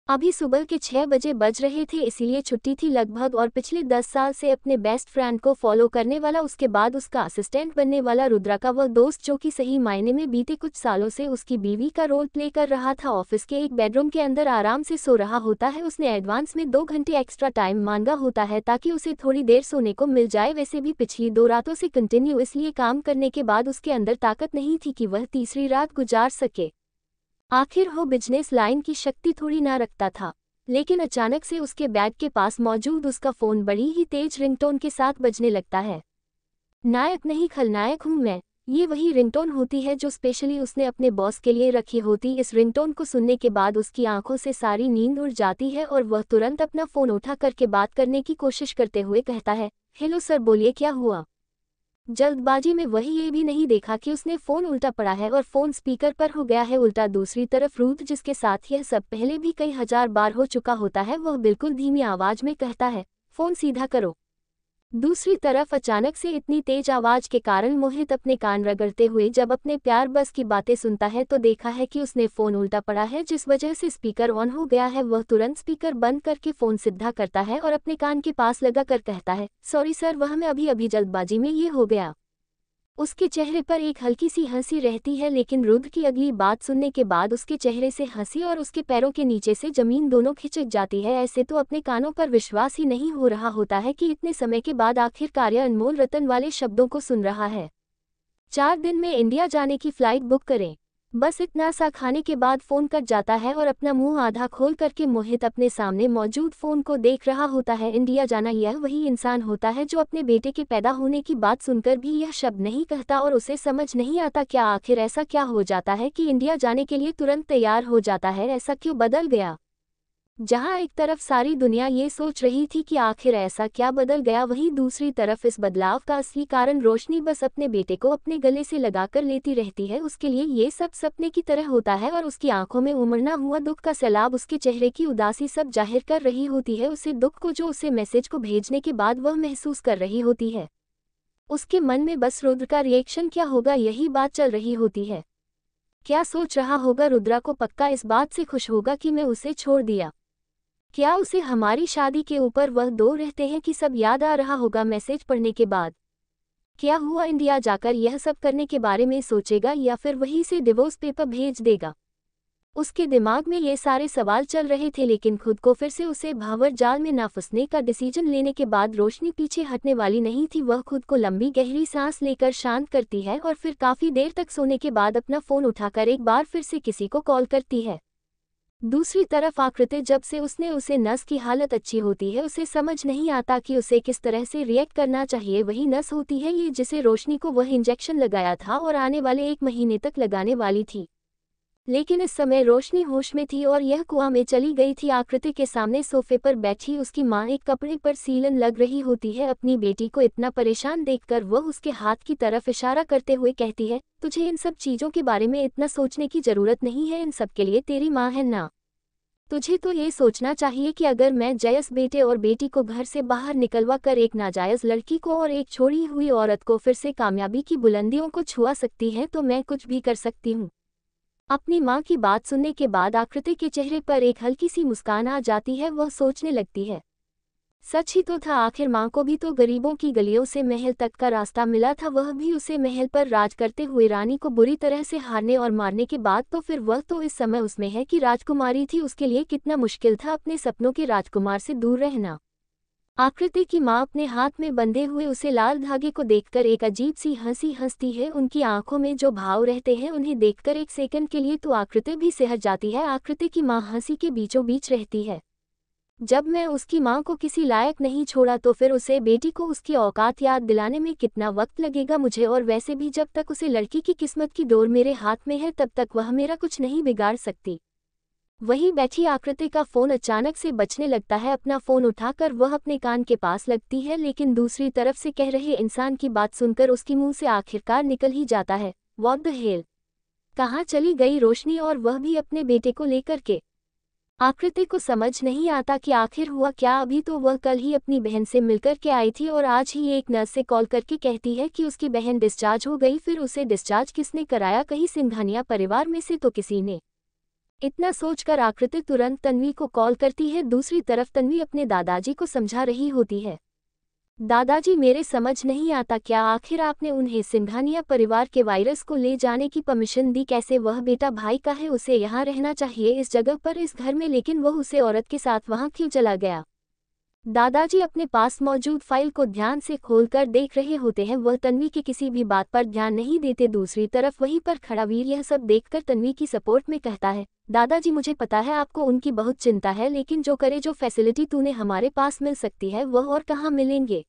अभी सुबह के 6 बजे बज रहे थे, इसीलिए छुट्टी थी लगभग, और पिछले 10 साल से अपने बेस्ट फ्रेंड को फॉलो करने वाला, उसके बाद उसका असिस्टेंट बनने वाला रुद्रा का वह दोस्त जो कि सही मायने में बीते कुछ सालों से उसकी बीवी का रोल प्ले कर रहा था, ऑफिस के एक बेडरूम के अंदर आराम से सो रहा होता है। उसने एडवांस में 2 घंटे एक्स्ट्रा टाइम मांगा होता है ताकि उसे थोड़ी देर सोने को मिल जाए। वैसे भी पिछली 2 रातों से कंटिन्यू इसलिए काम करने के बाद उसके अंदर ताकत नहीं थी कि वह तीसरी रात गुजार सके। आखिर वो बिजनेस लाइन की शक्ति थोड़ी ना रखता था, लेकिन अचानक से उसके बेड के पास मौजूद उसका फ़ोन बड़ी ही तेज रिंगटोन के साथ बजने लगता है। नायक नहीं खलनायक हूँ मैं, ये वही रिंगटोन होती है जो स्पेशली उसने अपने बॉस के लिए रखी होती। इस रिंगटोन को सुनने के बाद उसकी आंखों से सारी नींद उड़ जाती है और वह तुरंत अपना फ़ोन उठा करके बात करने की कोशिश करते हुए कहता है, हेलो सर, बोलिए क्या हुआ। जल्दबाजी में वही ये भी नहीं देखा कि उसने फ़ोन उल्टा पड़ा है और फ़ोन स्पीकर पर हो गया है उल्टा। दूसरी तरफ रूथ, जिसके साथ यह सब पहले भी कई हजार बार हो चुका होता है, वह बिल्कुल धीमी आवाज़ में कहता है, फ़ोन सीधा करो। दूसरी तरफ अचानक से इतनी तेज आवाज के कारण मोहित अपने कान रगड़ते हुए जब अपने प्यार बस की बातें सुनता है तो देखा है कि उसने फ़ोन उल्टा पड़ा है, जिस वजह से स्पीकर ऑन हो गया है। वह तुरंत स्पीकर बंद करके फ़ोन सीधा करता है और अपने कान के पास लगा कर कहता है, सॉरी सर, वह मैं अभी जल्दबाजी में ये हो गया। उसके चेहरे पर एक हल्की सी हंसी रहती है, लेकिन रुद्र की अगली बात सुनने के बाद उसके चेहरे से हंसी और उसके पैरों के नीचे से जमीन दोनों खिसक जाती है। ऐसे तो अपने कानों पर विश्वास ही नहीं हो रहा होता है कि इतने समय के बाद आखिरकार यह अनमोल रतन वाले शब्दों को सुन रहा है। 4 दिन में इंडिया जाने की फ्लाइट बुक करें। बस इतना सा खाने के बाद फ़ोन कट जाता है और अपना मुंह आधा खोल करके मोहित अपने सामने मौजूद फ़ोन को देख रहा होता है। इंडिया जाना, यह वही इंसान होता है जो अपने बेटे के पैदा होने की बात सुनकर भी यह शब्द नहीं कहता और उसे समझ नहीं आता क्या आखिर ऐसा क्या हो जाता है कि इंडिया जाने के लिए तुरंत तैयार हो जाता है। ऐसा क्यों बदल गया? जहां एक तरफ सारी दुनिया ये सोच रही थी कि आखिर ऐसा क्या बदल गया, वहीं दूसरी तरफ इस बदलाव का असली कारण रोशनी बस अपने बेटे को अपने गले से लगाकर लेती रहती है। उसके लिए ये सब सपने की तरह होता है और उसकी आंखों में उमड़ना हुआ दुख का सैलाब, उसके चेहरे की उदासी सब जाहिर कर रही होती है उसे दुख को जो उसे मैसेज को भेजने के बाद वह महसूस कर रही होती है। उसके मन में बस रुद्र का रिएक्शन क्या होगा, यही बात चल रही होती है। क्या सोच रहा होगा रुद्रा को पक्का इस बात से खुश होगा कि मैं उसे छोड़ दिया? क्या उसे हमारी शादी के ऊपर वह दो रहते हैं कि सब याद आ रहा होगा मैसेज पढ़ने के बाद? क्या हुआ, इंडिया जाकर यह सब करने के बारे में सोचेगा या फिर वहीं से डिवोर्स पेपर भेज देगा? उसके दिमाग में ये सारे सवाल चल रहे थे, लेकिन खुद को फिर से उसे भांवर जाल में ना फंसने का डिसीजन लेने के बाद रोशनी पीछे हटने वाली नहीं थी। वह खुद को लंबी गहरी सांस लेकर शांत करती है और फिर काफ़ी देर तक सोने के बाद अपना फ़ोन उठाकर एक बार फिर से किसी को कॉल करती है। दूसरी तरफ आकृति, जब से उसे नस की हालत अच्छी होती है उसे समझ नहीं आता कि उसे किस तरह से रिएक्ट करना चाहिए। वही नस होती है ये जिसे रोशनी को वह इंजेक्शन लगाया था और आने वाले 1 महीने तक लगाने वाली थी। लेकिन इस समय रोशनी होश में थी और यह कुआं में चली गई थी। आकृति के सामने सोफे पर बैठी उसकी माँ एक कपड़े पर सीलन लग रही होती है। अपनी बेटी को इतना परेशान देखकर वह उसके हाथ की तरफ इशारा करते हुए कहती है, तुझे इन सब चीज़ों के बारे में इतना सोचने की ज़रूरत नहीं है, इन सब के लिए तेरी माँ है ना। तुझे तो ये सोचना चाहिए कि अगर मैं जयस बेटे और बेटी को घर से बाहर निकलवा कर एक नाजायज़ लड़की को और एक छोड़ी हुई औरत को फिर से कामयाबी की बुलंदियों को छुआ सकती है तो मैं कुछ भी कर सकती हूँ। अपनी माँ की बात सुनने के बाद आकृति के चेहरे पर एक हल्की सी मुस्कान आ जाती है। वह सोचने लगती है, सच ही तो था, आखिर माँ को भी तो गरीबों की गलियों से महल तक का रास्ता मिला था, वह भी उसे महल पर राज करते हुए रानी को बुरी तरह से हारने और मारने के बाद। तो फिर वह तो इस समय उसमें है कि राजकुमारी थी, उसके लिए कितना मुश्किल था अपने सपनों के राजकुमार से दूर रहना। आकृति की माँ अपने हाथ में बंधे हुए उसे लाल धागे को देखकर एक अजीब सी हंसी हंसती है। उनकी आंखों में जो भाव रहते हैं उन्हें देखकर एक सेकंड के लिए तो आकृति भी सहज जाती है। आकृति की माँ हंसी के बीचों बीच रहती है, जब मैं उसकी माँ को किसी लायक नहीं छोड़ा तो फिर उसे बेटी को उसकी औकात याद दिलाने में कितना वक्त लगेगा मुझे, और वैसे भी जब तक उसे लड़की की किस्मत की डोर मेरे हाथ में है तब तक वह मेरा कुछ नहीं बिगाड़ सकती। वहीं बैठी आकृति का फ़ोन अचानक से बजने लगता है। अपना फ़ोन उठाकर वह अपने कान के पास लगती है, लेकिन दूसरी तरफ से कह रहे इंसान की बात सुनकर उसके मुंह से आखिरकार निकल ही जाता है, व्हाट द हेल। कहाँ चली गई रोशनी, और वह भी अपने बेटे को लेकर के? आकृति को समझ नहीं आता कि आखिर हुआ क्या। अभी तो वह कल ही अपनी बहन से मिलकर के आई थी और आज ही एक नर्स से कॉल करके कहती है कि उसकी बहन डिस्चार्ज हो गई। फिर उसे डिस्चार्ज किसने कराया? कहीं सिंघानिया परिवार में से तो किसी ने। इतना सोचकर आकृति तुरंत तन्वी को कॉल करती है। दूसरी तरफ तन्वी अपने दादाजी को समझा रही होती है, दादाजी मेरे समझ नहीं आता, क्या आखिर आपने उन्हें सिंघानिया परिवार के वायरस को ले जाने की परमिशन दी? कैसे? वह बेटा भाई का है, उसे यहाँ रहना चाहिए इस जगह पर, इस घर में, लेकिन वह उसे औरत के साथ वहाँ क्यों चला गया? दादाजी अपने पास मौजूद फाइल को ध्यान से खोलकर देख रहे होते हैं। वह तन्वी की किसी भी बात पर ध्यान नहीं देते। दूसरी तरफ वहीं पर खड़ा वीर यह सब देखकर तन्वी की सपोर्ट में कहता है, दादाजी मुझे पता है आपको उनकी बहुत चिंता है, लेकिन जो करे, जो फैसिलिटी तूने हमारे पास मिल सकती है वह और कहाँ मिलेंगे।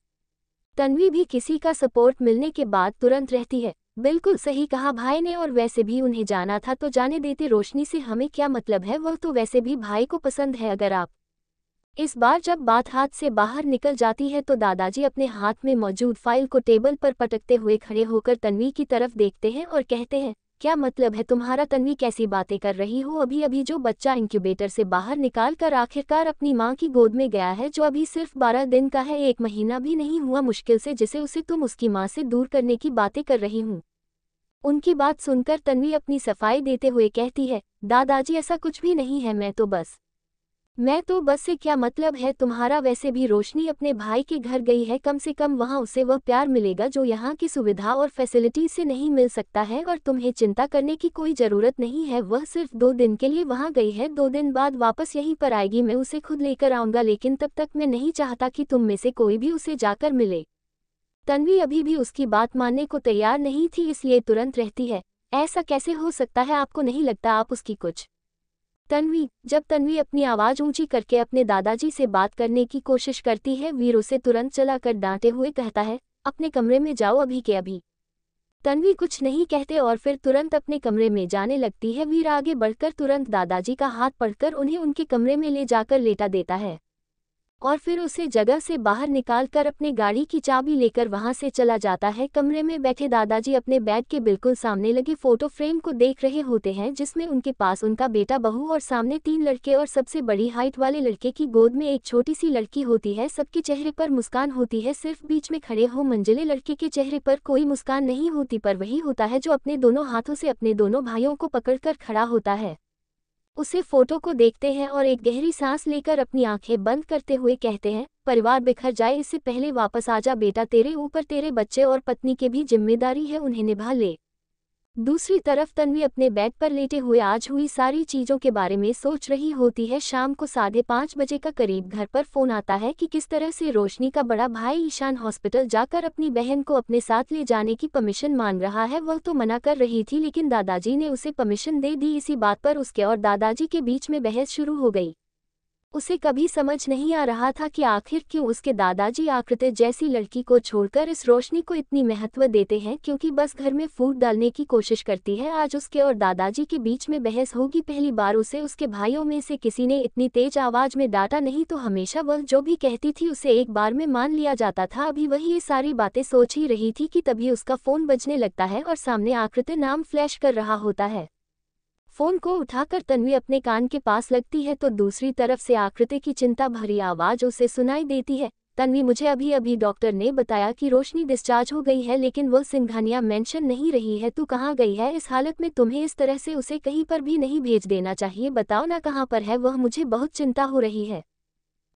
तन्वी भी किसी का सपोर्ट मिलने के बाद तुरंत रहती है, बिल्कुल सही कहा भाई ने, और वैसे भी उन्हें जाना था तो जाने देते, रोशनी से हमें क्या मतलब है, वह तो वैसे भी भाई को पसंद है। अगर आप इस बार जब बात हाथ से बाहर निकल जाती है तो दादाजी अपने हाथ में मौजूद फाइल को टेबल पर पटकते हुए खड़े होकर तन्वी की तरफ देखते हैं और कहते हैं, क्या मतलब है तुम्हारा तन्वी, कैसी बातें कर रही हो? अभी अभी जो बच्चा इंक्यूबेटर से बाहर निकाल कर आखिरकार अपनी माँ की गोद में गया है, जो अभी सिर्फ 12 दिन का है, 1 महीना भी नहीं हुआ मुश्किल से, जिसे उसे तुम उसकी माँ से दूर करने की बातें कर रही हूँ। उनकी बात सुनकर तन्वी अपनी सफाई देते हुए कहती है, दादाजी ऐसा कुछ भी नहीं है, मैं तो बस से क्या मतलब है तुम्हारा? वैसे भी रोशनी अपने भाई के घर गई है, कम से कम वहाँ उसे वह प्यार मिलेगा जो यहाँ की सुविधा और फैसिलिटीज से नहीं मिल सकता है, और तुम्हें चिंता करने की कोई ज़रूरत नहीं है। वह सिर्फ 2 दिन के लिए वहाँ गई है, 2 दिन बाद वापस यहीं पर आएगी, मैं उसे खुद लेकर आऊँगा, लेकिन तब तक मैं नहीं चाहता कि तुम में से कोई भी उसे जाकर मिले। तन्वी अभी भी उसकी बात मानने को तैयार नहीं थी, इसलिए तुरंत रहती है, ऐसा कैसे हो सकता है? आपको नहीं लगता आप उसकी कुछ? जब तन्वी अपनी आवाज़ ऊंची करके अपने दादाजी से बात करने की कोशिश करती है, वीर उसे तुरंत चलाकर डांटे हुए कहता है, अपने कमरे में जाओ अभी के अभी। तन्वी कुछ नहीं कहते और फिर तुरंत अपने कमरे में जाने लगती है। वीर आगे बढ़कर तुरंत दादाजी का हाथ पकड़कर उन्हें उनके कमरे में ले जाकर लेटा देता है और फिर उसे जगह से बाहर निकालकर अपने गाड़ी की चाबी लेकर वहां से चला जाता है। कमरे में बैठे दादाजी अपने बेड के बिल्कुल सामने लगे फोटो फ्रेम को देख रहे होते हैं, जिसमें उनके पास उनका बेटा, बहू और सामने 3 लड़के, और सबसे बड़ी हाइट वाले लड़के की गोद में एक छोटी सी लड़की होती है। सबके चेहरे पर मुस्कान होती है, सिर्फ बीच में खड़े हो मंजिले लड़के के चेहरे पर कोई मुस्कान नहीं होती, पर वही होता है जो अपने दोनों हाथों से अपने दोनों भाइयों को पकड़कर खड़ा होता है। उसे फोटो को देखते हैं और एक गहरी सांस लेकर अपनी आंखें बंद करते हुए कहते हैं, परिवार बिखर जाए इससे पहले वापस आ जा बेटा, तेरे ऊपर तेरे बच्चे और पत्नी की भी जिम्मेदारी है, उन्हें निभा ले। दूसरी तरफ तन्वी अपने बेड पर लेटे हुए आज हुई सारी चीज़ों के बारे में सोच रही होती है। शाम को 5:30 बजे का करीब घर पर फ़ोन आता है कि किस तरह से रोशनी का बड़ा भाई ईशान हॉस्पिटल जाकर अपनी बहन को अपने साथ ले जाने की परमिशन मांग रहा है। वह तो मना कर रही थी, लेकिन दादाजी ने उसे परमिशन दे दी। इसी बात पर उसके और दादाजी के बीच में बहस शुरू हो गई। उसे कभी समझ नहीं आ रहा था कि आखिर क्यों उसके दादाजी आकृति जैसी लड़की को छोड़कर इस रोशनी को इतनी महत्व देते हैं, क्योंकि बस घर में फूट डालने की कोशिश करती है। आज उसके और दादाजी के बीच में बहस होगी। पहली बार उसे उसके भाइयों में से किसी ने इतनी तेज आवाज में डांटा नहीं, तो हमेशा वह जो भी कहती थी उसे एक बार में मान लिया जाता था। अभी वही ये सारी बातें सोच ही रही थी कि तभी उसका फोन बजने लगता है और सामने आकृति नाम फ्लैश कर रहा होता है। फोन को उठाकर तन्वी अपने कान के पास लगती है तो दूसरी तरफ से आकृति की चिंता भरी आवाज उसे सुनाई देती है, तन्वी मुझे अभी अभी डॉक्टर ने बताया कि रोशनी डिस्चार्ज हो गई है, लेकिन वह सिंघानिया मेंशन नहीं रही है। तू कहाँ गई है? इस हालत में तुम्हें इस तरह से उसे कहीं पर भी नहीं भेज देना चाहिए। बताओ ना कहाँ पर है वह, मुझे बहुत चिंता हो रही है।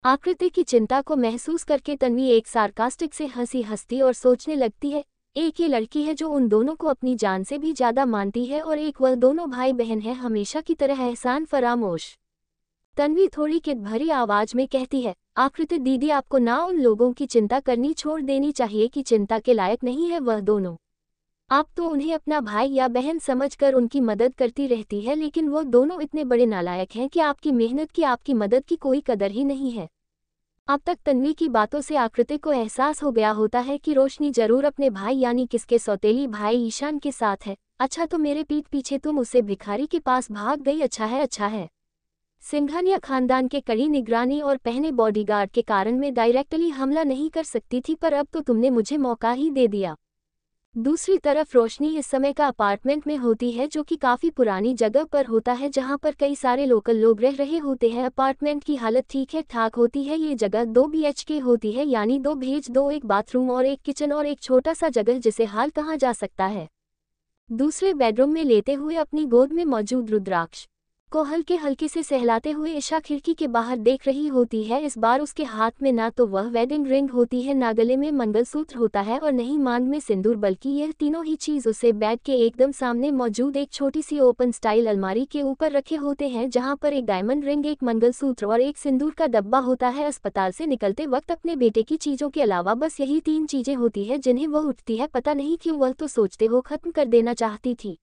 आकृति की चिंता को महसूस करके तन्वी एक सार्कास्टिक से हंसी हंसती और सोचने लगती है, एक ये लड़की है जो उन दोनों को अपनी जान से भी ज्यादा मानती है, और एक वह दोनों भाई बहन है हमेशा की तरह एहसान फरामोश। तन्वी थोड़ी किट भरी आवाज में कहती है, आकृति दीदी आपको ना उन लोगों की चिंता करनी छोड़ देनी चाहिए कि चिंता के लायक नहीं है वह दोनों। आप तो उन्हें अपना भाई या बहन समझकर उनकी मदद करती रहती है, लेकिन वह दोनों इतने बड़े नालायक हैं कि आपकी मेहनत की, आपकी मदद की कोई कदर ही नहीं है। अब तक तन्वी की बातों से आकृति को एहसास हो गया होता है कि रोशनी जरूर अपने भाई यानी किसके सौतेली भाई ईशान के साथ है। अच्छा तो मेरे पीठ पीछे तुम उसे भिखारी के पास भाग गई, अच्छा है अच्छा है। सिंघानिया खानदान के कड़ी निगरानी और पहने बॉडीगार्ड के कारण मैं डायरेक्टली हमला नहीं कर सकती थी, पर अब तो तुमने मुझे मौका ही दे दिया। दूसरी तरफ रोशनी इस समय का अपार्टमेंट में होती है, जो कि काफ़ी पुरानी जगह पर होता है, जहां पर कई सारे लोकल लोग रह रहे होते हैं। अपार्टमेंट की हालत ठीक है ठाक होती है। ये जगह 2 BHK होती है, यानी 2 भेज 2, एक बाथरूम और एक किचन और एक छोटा सा जगह जिसे हाल कहा जा सकता है। दूसरे बेडरूम में लेटे हुए अपनी गोद में मौजूद रुद्राक्ष को हल्के हल्के से सहलाते हुए ईशा खिड़की के बाहर देख रही होती है। इस बार उसके हाथ में ना तो वह वेडिंग रिंग होती है, ना गले में मंगलसूत्र होता है और नहीं मांग में सिंदूर, बल्कि यह तीनों ही चीज उसे बेड के एकदम सामने मौजूद एक छोटी सी ओपन स्टाइल अलमारी के ऊपर रखे होते हैं, जहां पर एक डायमंड रिंग, एक मंगलसूत्र और एक सिंदूर का डब्बा होता है। अस्पताल से निकलते वक्त अपने बेटे की चीजों के अलावा बस यही 3 चीजें होती है जिन्हें वह उठती है। पता नहीं क्यों, वह तो सोचते हो खत्म कर देना चाहती थी।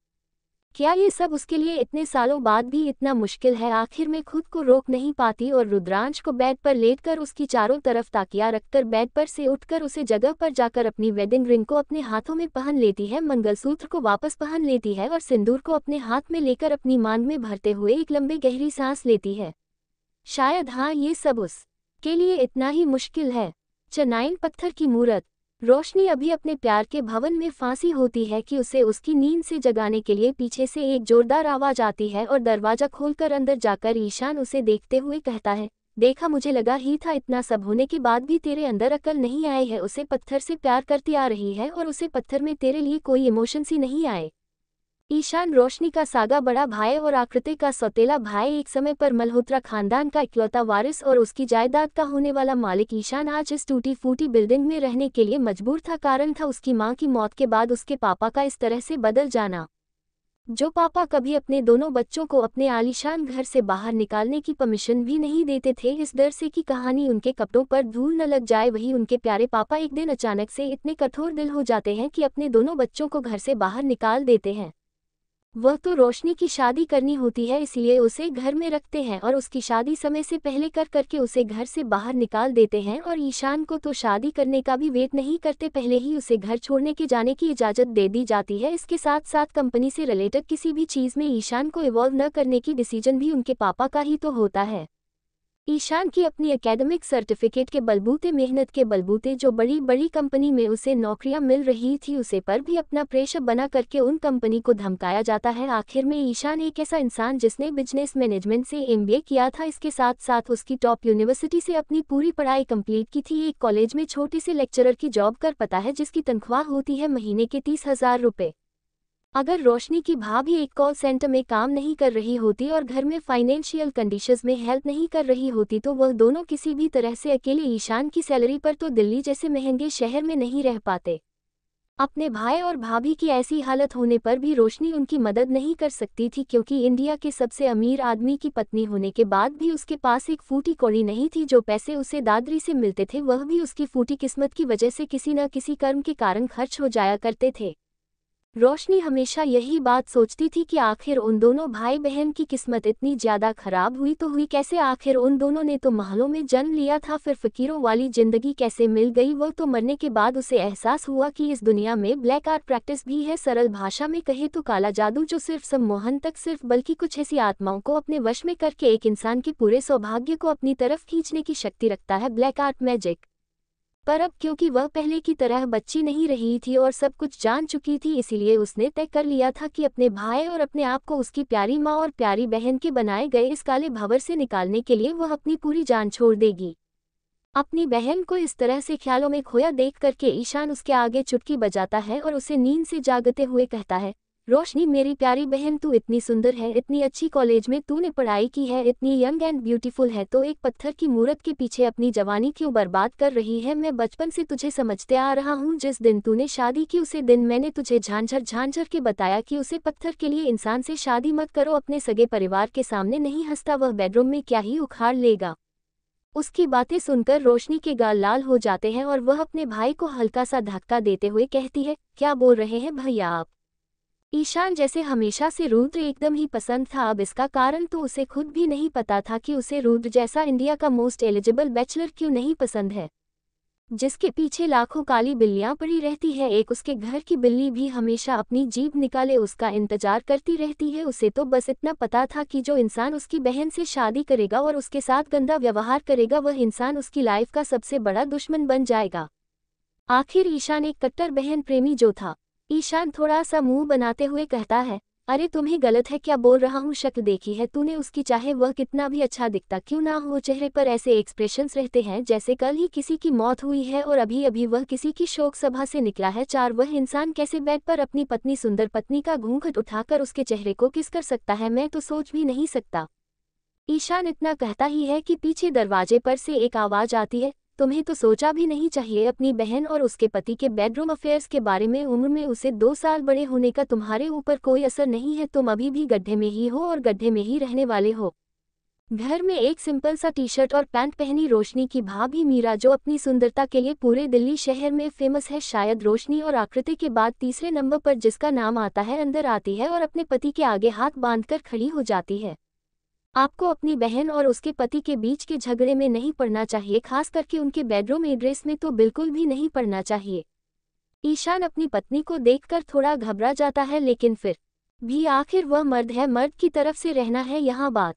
क्या ये सब उसके लिए इतने सालों बाद भी इतना मुश्किल है? आखिर में खुद को रोक नहीं पाती और रुद्रांश को बेड पर लेटकर उसकी चारों तरफ ताकिया रखकर बेड पर से उठकर उसे जगह पर जाकर अपनी वेडिंग रिंग को अपने हाथों में पहन लेती है, मंगलसूत्र को वापस पहन लेती है और सिंदूर को अपने हाथ में लेकर अपनी मांग में भरते हुए एक लंबी गहरी सांस लेती है। शायद हाँ, ये सब उसके लिए इतना ही मुश्किल है। चनाइन पत्थर की मूरत। रोशनी अभी अपने प्यार के भवन में फांसी होती है कि उसे उसकी नींद से जगाने के लिए पीछे से एक जोरदार आवाज आती है और दरवाजा खोलकर अंदर जाकर ईशान उसे देखते हुए कहता है, देखा, मुझे लगा ही था इतना सब होने के बाद भी तेरे अंदर अकल नहीं आई है। उसे पत्थर से प्यार करती आ रही है और उसे पत्थर में तेरे लिए कोई इमोशंस ही नहीं आए। ईशान रोशनी का सागा बड़ा भाई और आकृति का सौतेला भाई, एक समय पर मल्होत्रा खानदान का इकलौता वारिस और उसकी जायदाद का होने वाला मालिक। ईशान आज इस टूटी फूटी बिल्डिंग में रहने के लिए मजबूर था। कारण था उसकी मां की मौत के बाद उसके पापा का इस तरह से बदल जाना। जो पापा कभी अपने दोनों बच्चों को अपने आलीशान घर से बाहर निकालने की परमिशन भी नहीं देते थे, इस डर से कि कहानी उनके कपड़ों पर धूल न लग जाए, वही उनके प्यारे पापा एक दिन अचानक से इतने कठोर दिल हो जाते हैं कि अपने दोनों बच्चों को घर से बाहर निकाल देते हैं। वह तो रोशनी की शादी करनी होती है, इसलिए उसे घर में रखते हैं और उसकी शादी समय से पहले करके उसे घर से बाहर निकाल देते हैं। और ईशान को तो शादी करने का भी वेट नहीं करते, पहले ही उसे घर छोड़ने के जाने की इजाज़त दे दी जाती है। इसके साथ साथ कंपनी से रिलेटेड किसी भी चीज़ में ईशान को इवॉल्व न करने की डिसीजन भी उनके पापा का ही तो होता है। ईशान की अपनी एकेडमिक सर्टिफिकेट के बलबूते, मेहनत के बलबूते जो बड़ी बड़ी कंपनी में उसे नौकरियां मिल रही थी, उसे पर भी अपना प्रेशर बना करके उन कंपनी को धमकाया जाता है। आखिर में ईशान एक ऐसा इंसान जिसने बिजनेस मैनेजमेंट से एमबीए किया था, इसके साथ साथ उसकी टॉप यूनिवर्सिटी से अपनी पूरी पढ़ाई कंप्लीट की थी, एक कॉलेज में छोटे से लेक्चरर की जॉब कर पता है जिसकी तनख्वाह होती है महीने के 30,000 रुपये। अगर रोशनी की भाभी एक कॉल सेंटर में काम नहीं कर रही होती और घर में फाइनेंशियल कंडीशंस में हेल्प नहीं कर रही होती तो वह दोनों किसी भी तरह से अकेले ईशान की सैलरी पर तो दिल्ली जैसे महंगे शहर में नहीं रह पाते। अपने भाई और भाभी की ऐसी हालत होने पर भी रोशनी उनकी मदद नहीं कर सकती थी, क्योंकि इंडिया के सबसे अमीर आदमी की पत्नी होने के बाद भी उसके पास एक फूटी कौड़ी नहीं थी। जो पैसे उसे दादरी से मिलते थे वह भी उसकी फूटी किस्मत की वजह से किसी न किसी कर्म के कारण खर्च हो जाया करते थे। रोशनी हमेशा यही बात सोचती थी कि आखिर उन दोनों भाई बहन की किस्मत इतनी ज़्यादा खराब हुई तो हुई कैसे? आखिर उन दोनों ने तो महलों में जन्म लिया था, फिर फकीरों वाली जिंदगी कैसे मिल गई? वो तो मरने के बाद उसे एहसास हुआ कि इस दुनिया में ब्लैक आर्ट प्रैक्टिस भी है, सरल भाषा में कहे तो काला जादू, जो सिर्फ सम्मोहन तक सिर्फ बल्कि कुछ ऐसी आत्माओं को अपने वश में करके एक इंसान के पूरे सौभाग्य को अपनी तरफ खींचने की शक्ति रखता है, ब्लैक आर्ट मैजिक। पर अब क्योंकि वह पहले की तरह बच्ची नहीं रही थी और सब कुछ जान चुकी थी, इसीलिए उसने तय कर लिया था कि अपने भाई और अपने आप को उसकी प्यारी माँ और प्यारी बहन के बनाए गए इस काले भंवर से निकालने के लिए वह अपनी पूरी जान छोड़ देगी। अपनी बहन को इस तरह से ख्यालों में खोया देख करके ईशान उसके आगे चुटकी बजाता है और उसे नींद से जागते हुए कहता है, रोशनी मेरी प्यारी बहन, तू इतनी सुंदर है, इतनी अच्छी कॉलेज में तूने पढ़ाई की है, इतनी यंग एंड ब्यूटीफुल है, तो एक पत्थर की मूरत के पीछे अपनी जवानी क्यों बर्बाद कर रही है? मैं बचपन से तुझे समझते आ रहा हूँ, जिस दिन तूने शादी की उसे दिन मैंने तुझे झांझर झांझर के बताया कि उसे पत्थर के लिए इंसान से शादी मत करो, अपने सगे परिवार के सामने नहीं हंसता, वह बेडरूम में क्या ही उखाड़ लेगा। उसकी बातें सुनकर रोशनी के गाल लाल हो जाते हैं और वह अपने भाई को हल्का सा धक्का देते हुए कहती है, क्या बोल रहे हैं भैया आप? ईशान जैसे हमेशा से रुद्र एकदम ही पसंद था, अब इसका कारण तो उसे खुद भी नहीं पता था कि उसे रुद्र जैसा इंडिया का मोस्ट एलिजिबल बैचलर क्यों नहीं पसंद है, जिसके पीछे लाखों काली बिल्लियां पड़ी रहती है। एक उसके घर की बिल्ली भी हमेशा अपनी जीभ निकाले उसका इंतजार करती रहती है। उसे तो बस इतना पता था कि जो इंसान उसकी बहन से शादी करेगा और उसके साथ गंदा व्यवहार करेगा, वह इंसान उसकी लाइफ का सबसे बड़ा दुश्मन बन जाएगा। आखिर ईशान एक कट्टर बहन प्रेमी जो था। ईशान थोड़ा सा मुंह बनाते हुए कहता है, अरे तुम्हें गलत है क्या बोल रहा हूँ? शक्ल देखी है तूने उसकी, चाहे वह कितना भी अच्छा दिखता क्यों ना हो, चेहरे पर ऐसे एक्सप्रेशंस रहते हैं जैसे कल ही किसी की मौत हुई है और अभी अभी वह किसी की शोक सभा से निकला है। चार वह इंसान कैसे बेड पर अपनी पत्नी, सुंदर पत्नी का घूंघट उठाकर उसके चेहरे को किस कर सकता है? मैं तो सोच भी नहीं सकता। ईशान इतना कहता ही है कि पीछे दरवाजे पर से एक आवाज आती है, तुम्हें तो सोचा भी नहीं चाहिए अपनी बहन और उसके पति के बेडरूम अफेयर्स के बारे में। उम्र में उसे 2 साल बड़े होने का तुम्हारे ऊपर कोई असर नहीं है, तुम अभी भी गड्ढे में ही हो और गड्ढे में ही रहने वाले हो। घर में एक सिंपल सा टी शर्ट और पैंट पहनी रोशनी की भाभी मीरा, जो अपनी सुंदरता के लिए पूरे दिल्ली शहर में फेमस है, शायद रोशनी और आकृति के बाद तीसरे नंबर पर जिसका नाम आता है, अंदर आती है और अपने पति के आगे हाथ बांधकर खड़ी हो जाती है। आपको अपनी बहन और उसके पति के बीच के झगड़े में नहीं पड़ना चाहिए, खास करके उनके बेडरूम एड्रेस में तो बिल्कुल भी नहीं पड़ना चाहिए। ईशान अपनी पत्नी को देखकर थोड़ा घबरा जाता है, लेकिन फिर भी आखिर वह मर्द है, मर्द की तरफ से रहना है यहाँ बात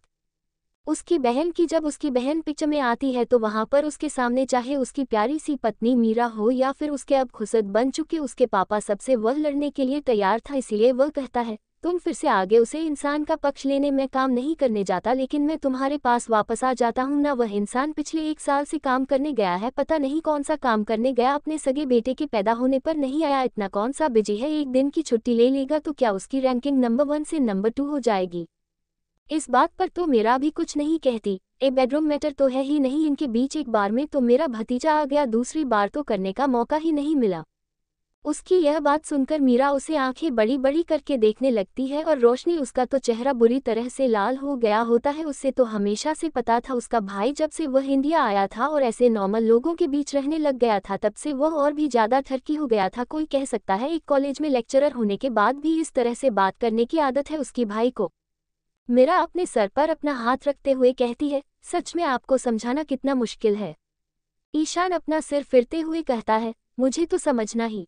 उसकी बहन की। जब उसकी बहन पिक्चर में आती है तो वहां पर उसके सामने चाहे उसकी प्यारी सी पत्नी मीरा हो या फिर उसके अब खुसद बन चुके उसके पापा, सबसे वह लड़ने के लिए तैयार था। इसीलिए वह कहता है, तुम फिर से आगे उसे इंसान का पक्ष लेने में काम नहीं करने जाता, लेकिन मैं तुम्हारे पास वापस आ जाता हूँ ना। वह इंसान पिछले 1 साल से काम करने गया है, पता नहीं कौन सा काम करने गया, अपने सगे बेटे के पैदा होने पर नहीं आया। इतना कौन सा बिजी है, एक दिन की छुट्टी ले लेगा तो क्या उसकी रैंकिंग नंबर 1 से नंबर 2 हो जाएगी। इस बात पर तो मेरा भी कुछ नहीं कहती। एक बेडरूम मैटर तो है ही नहीं इनके बीच, एक बार में तो मेरा भतीजा आ गया, दूसरी बार तो करने का मौका ही नहीं मिला। उसकी यह बात सुनकर मीरा उसे आंखें बड़ी बड़ी करके देखने लगती है और रोशनी, उसका तो चेहरा बुरी तरह से लाल हो गया होता है। उससे तो हमेशा से पता था, उसका भाई जब से वह इंडिया आया था और ऐसे नॉर्मल लोगों के बीच रहने लग गया था, तब से वह और भी ज्यादा ठरकी हो गया था। कोई कह सकता है एक कॉलेज में लेक्चरर होने के बाद भी इस तरह से बात करने की आदत है उसकी भाई को। मेरा अपने सर पर अपना हाथ रखते हुए कहती है, सच में आपको समझाना कितना मुश्किल है। ईशान अपना सिर फिरते हुए कहता है, मुझे तो समझना ही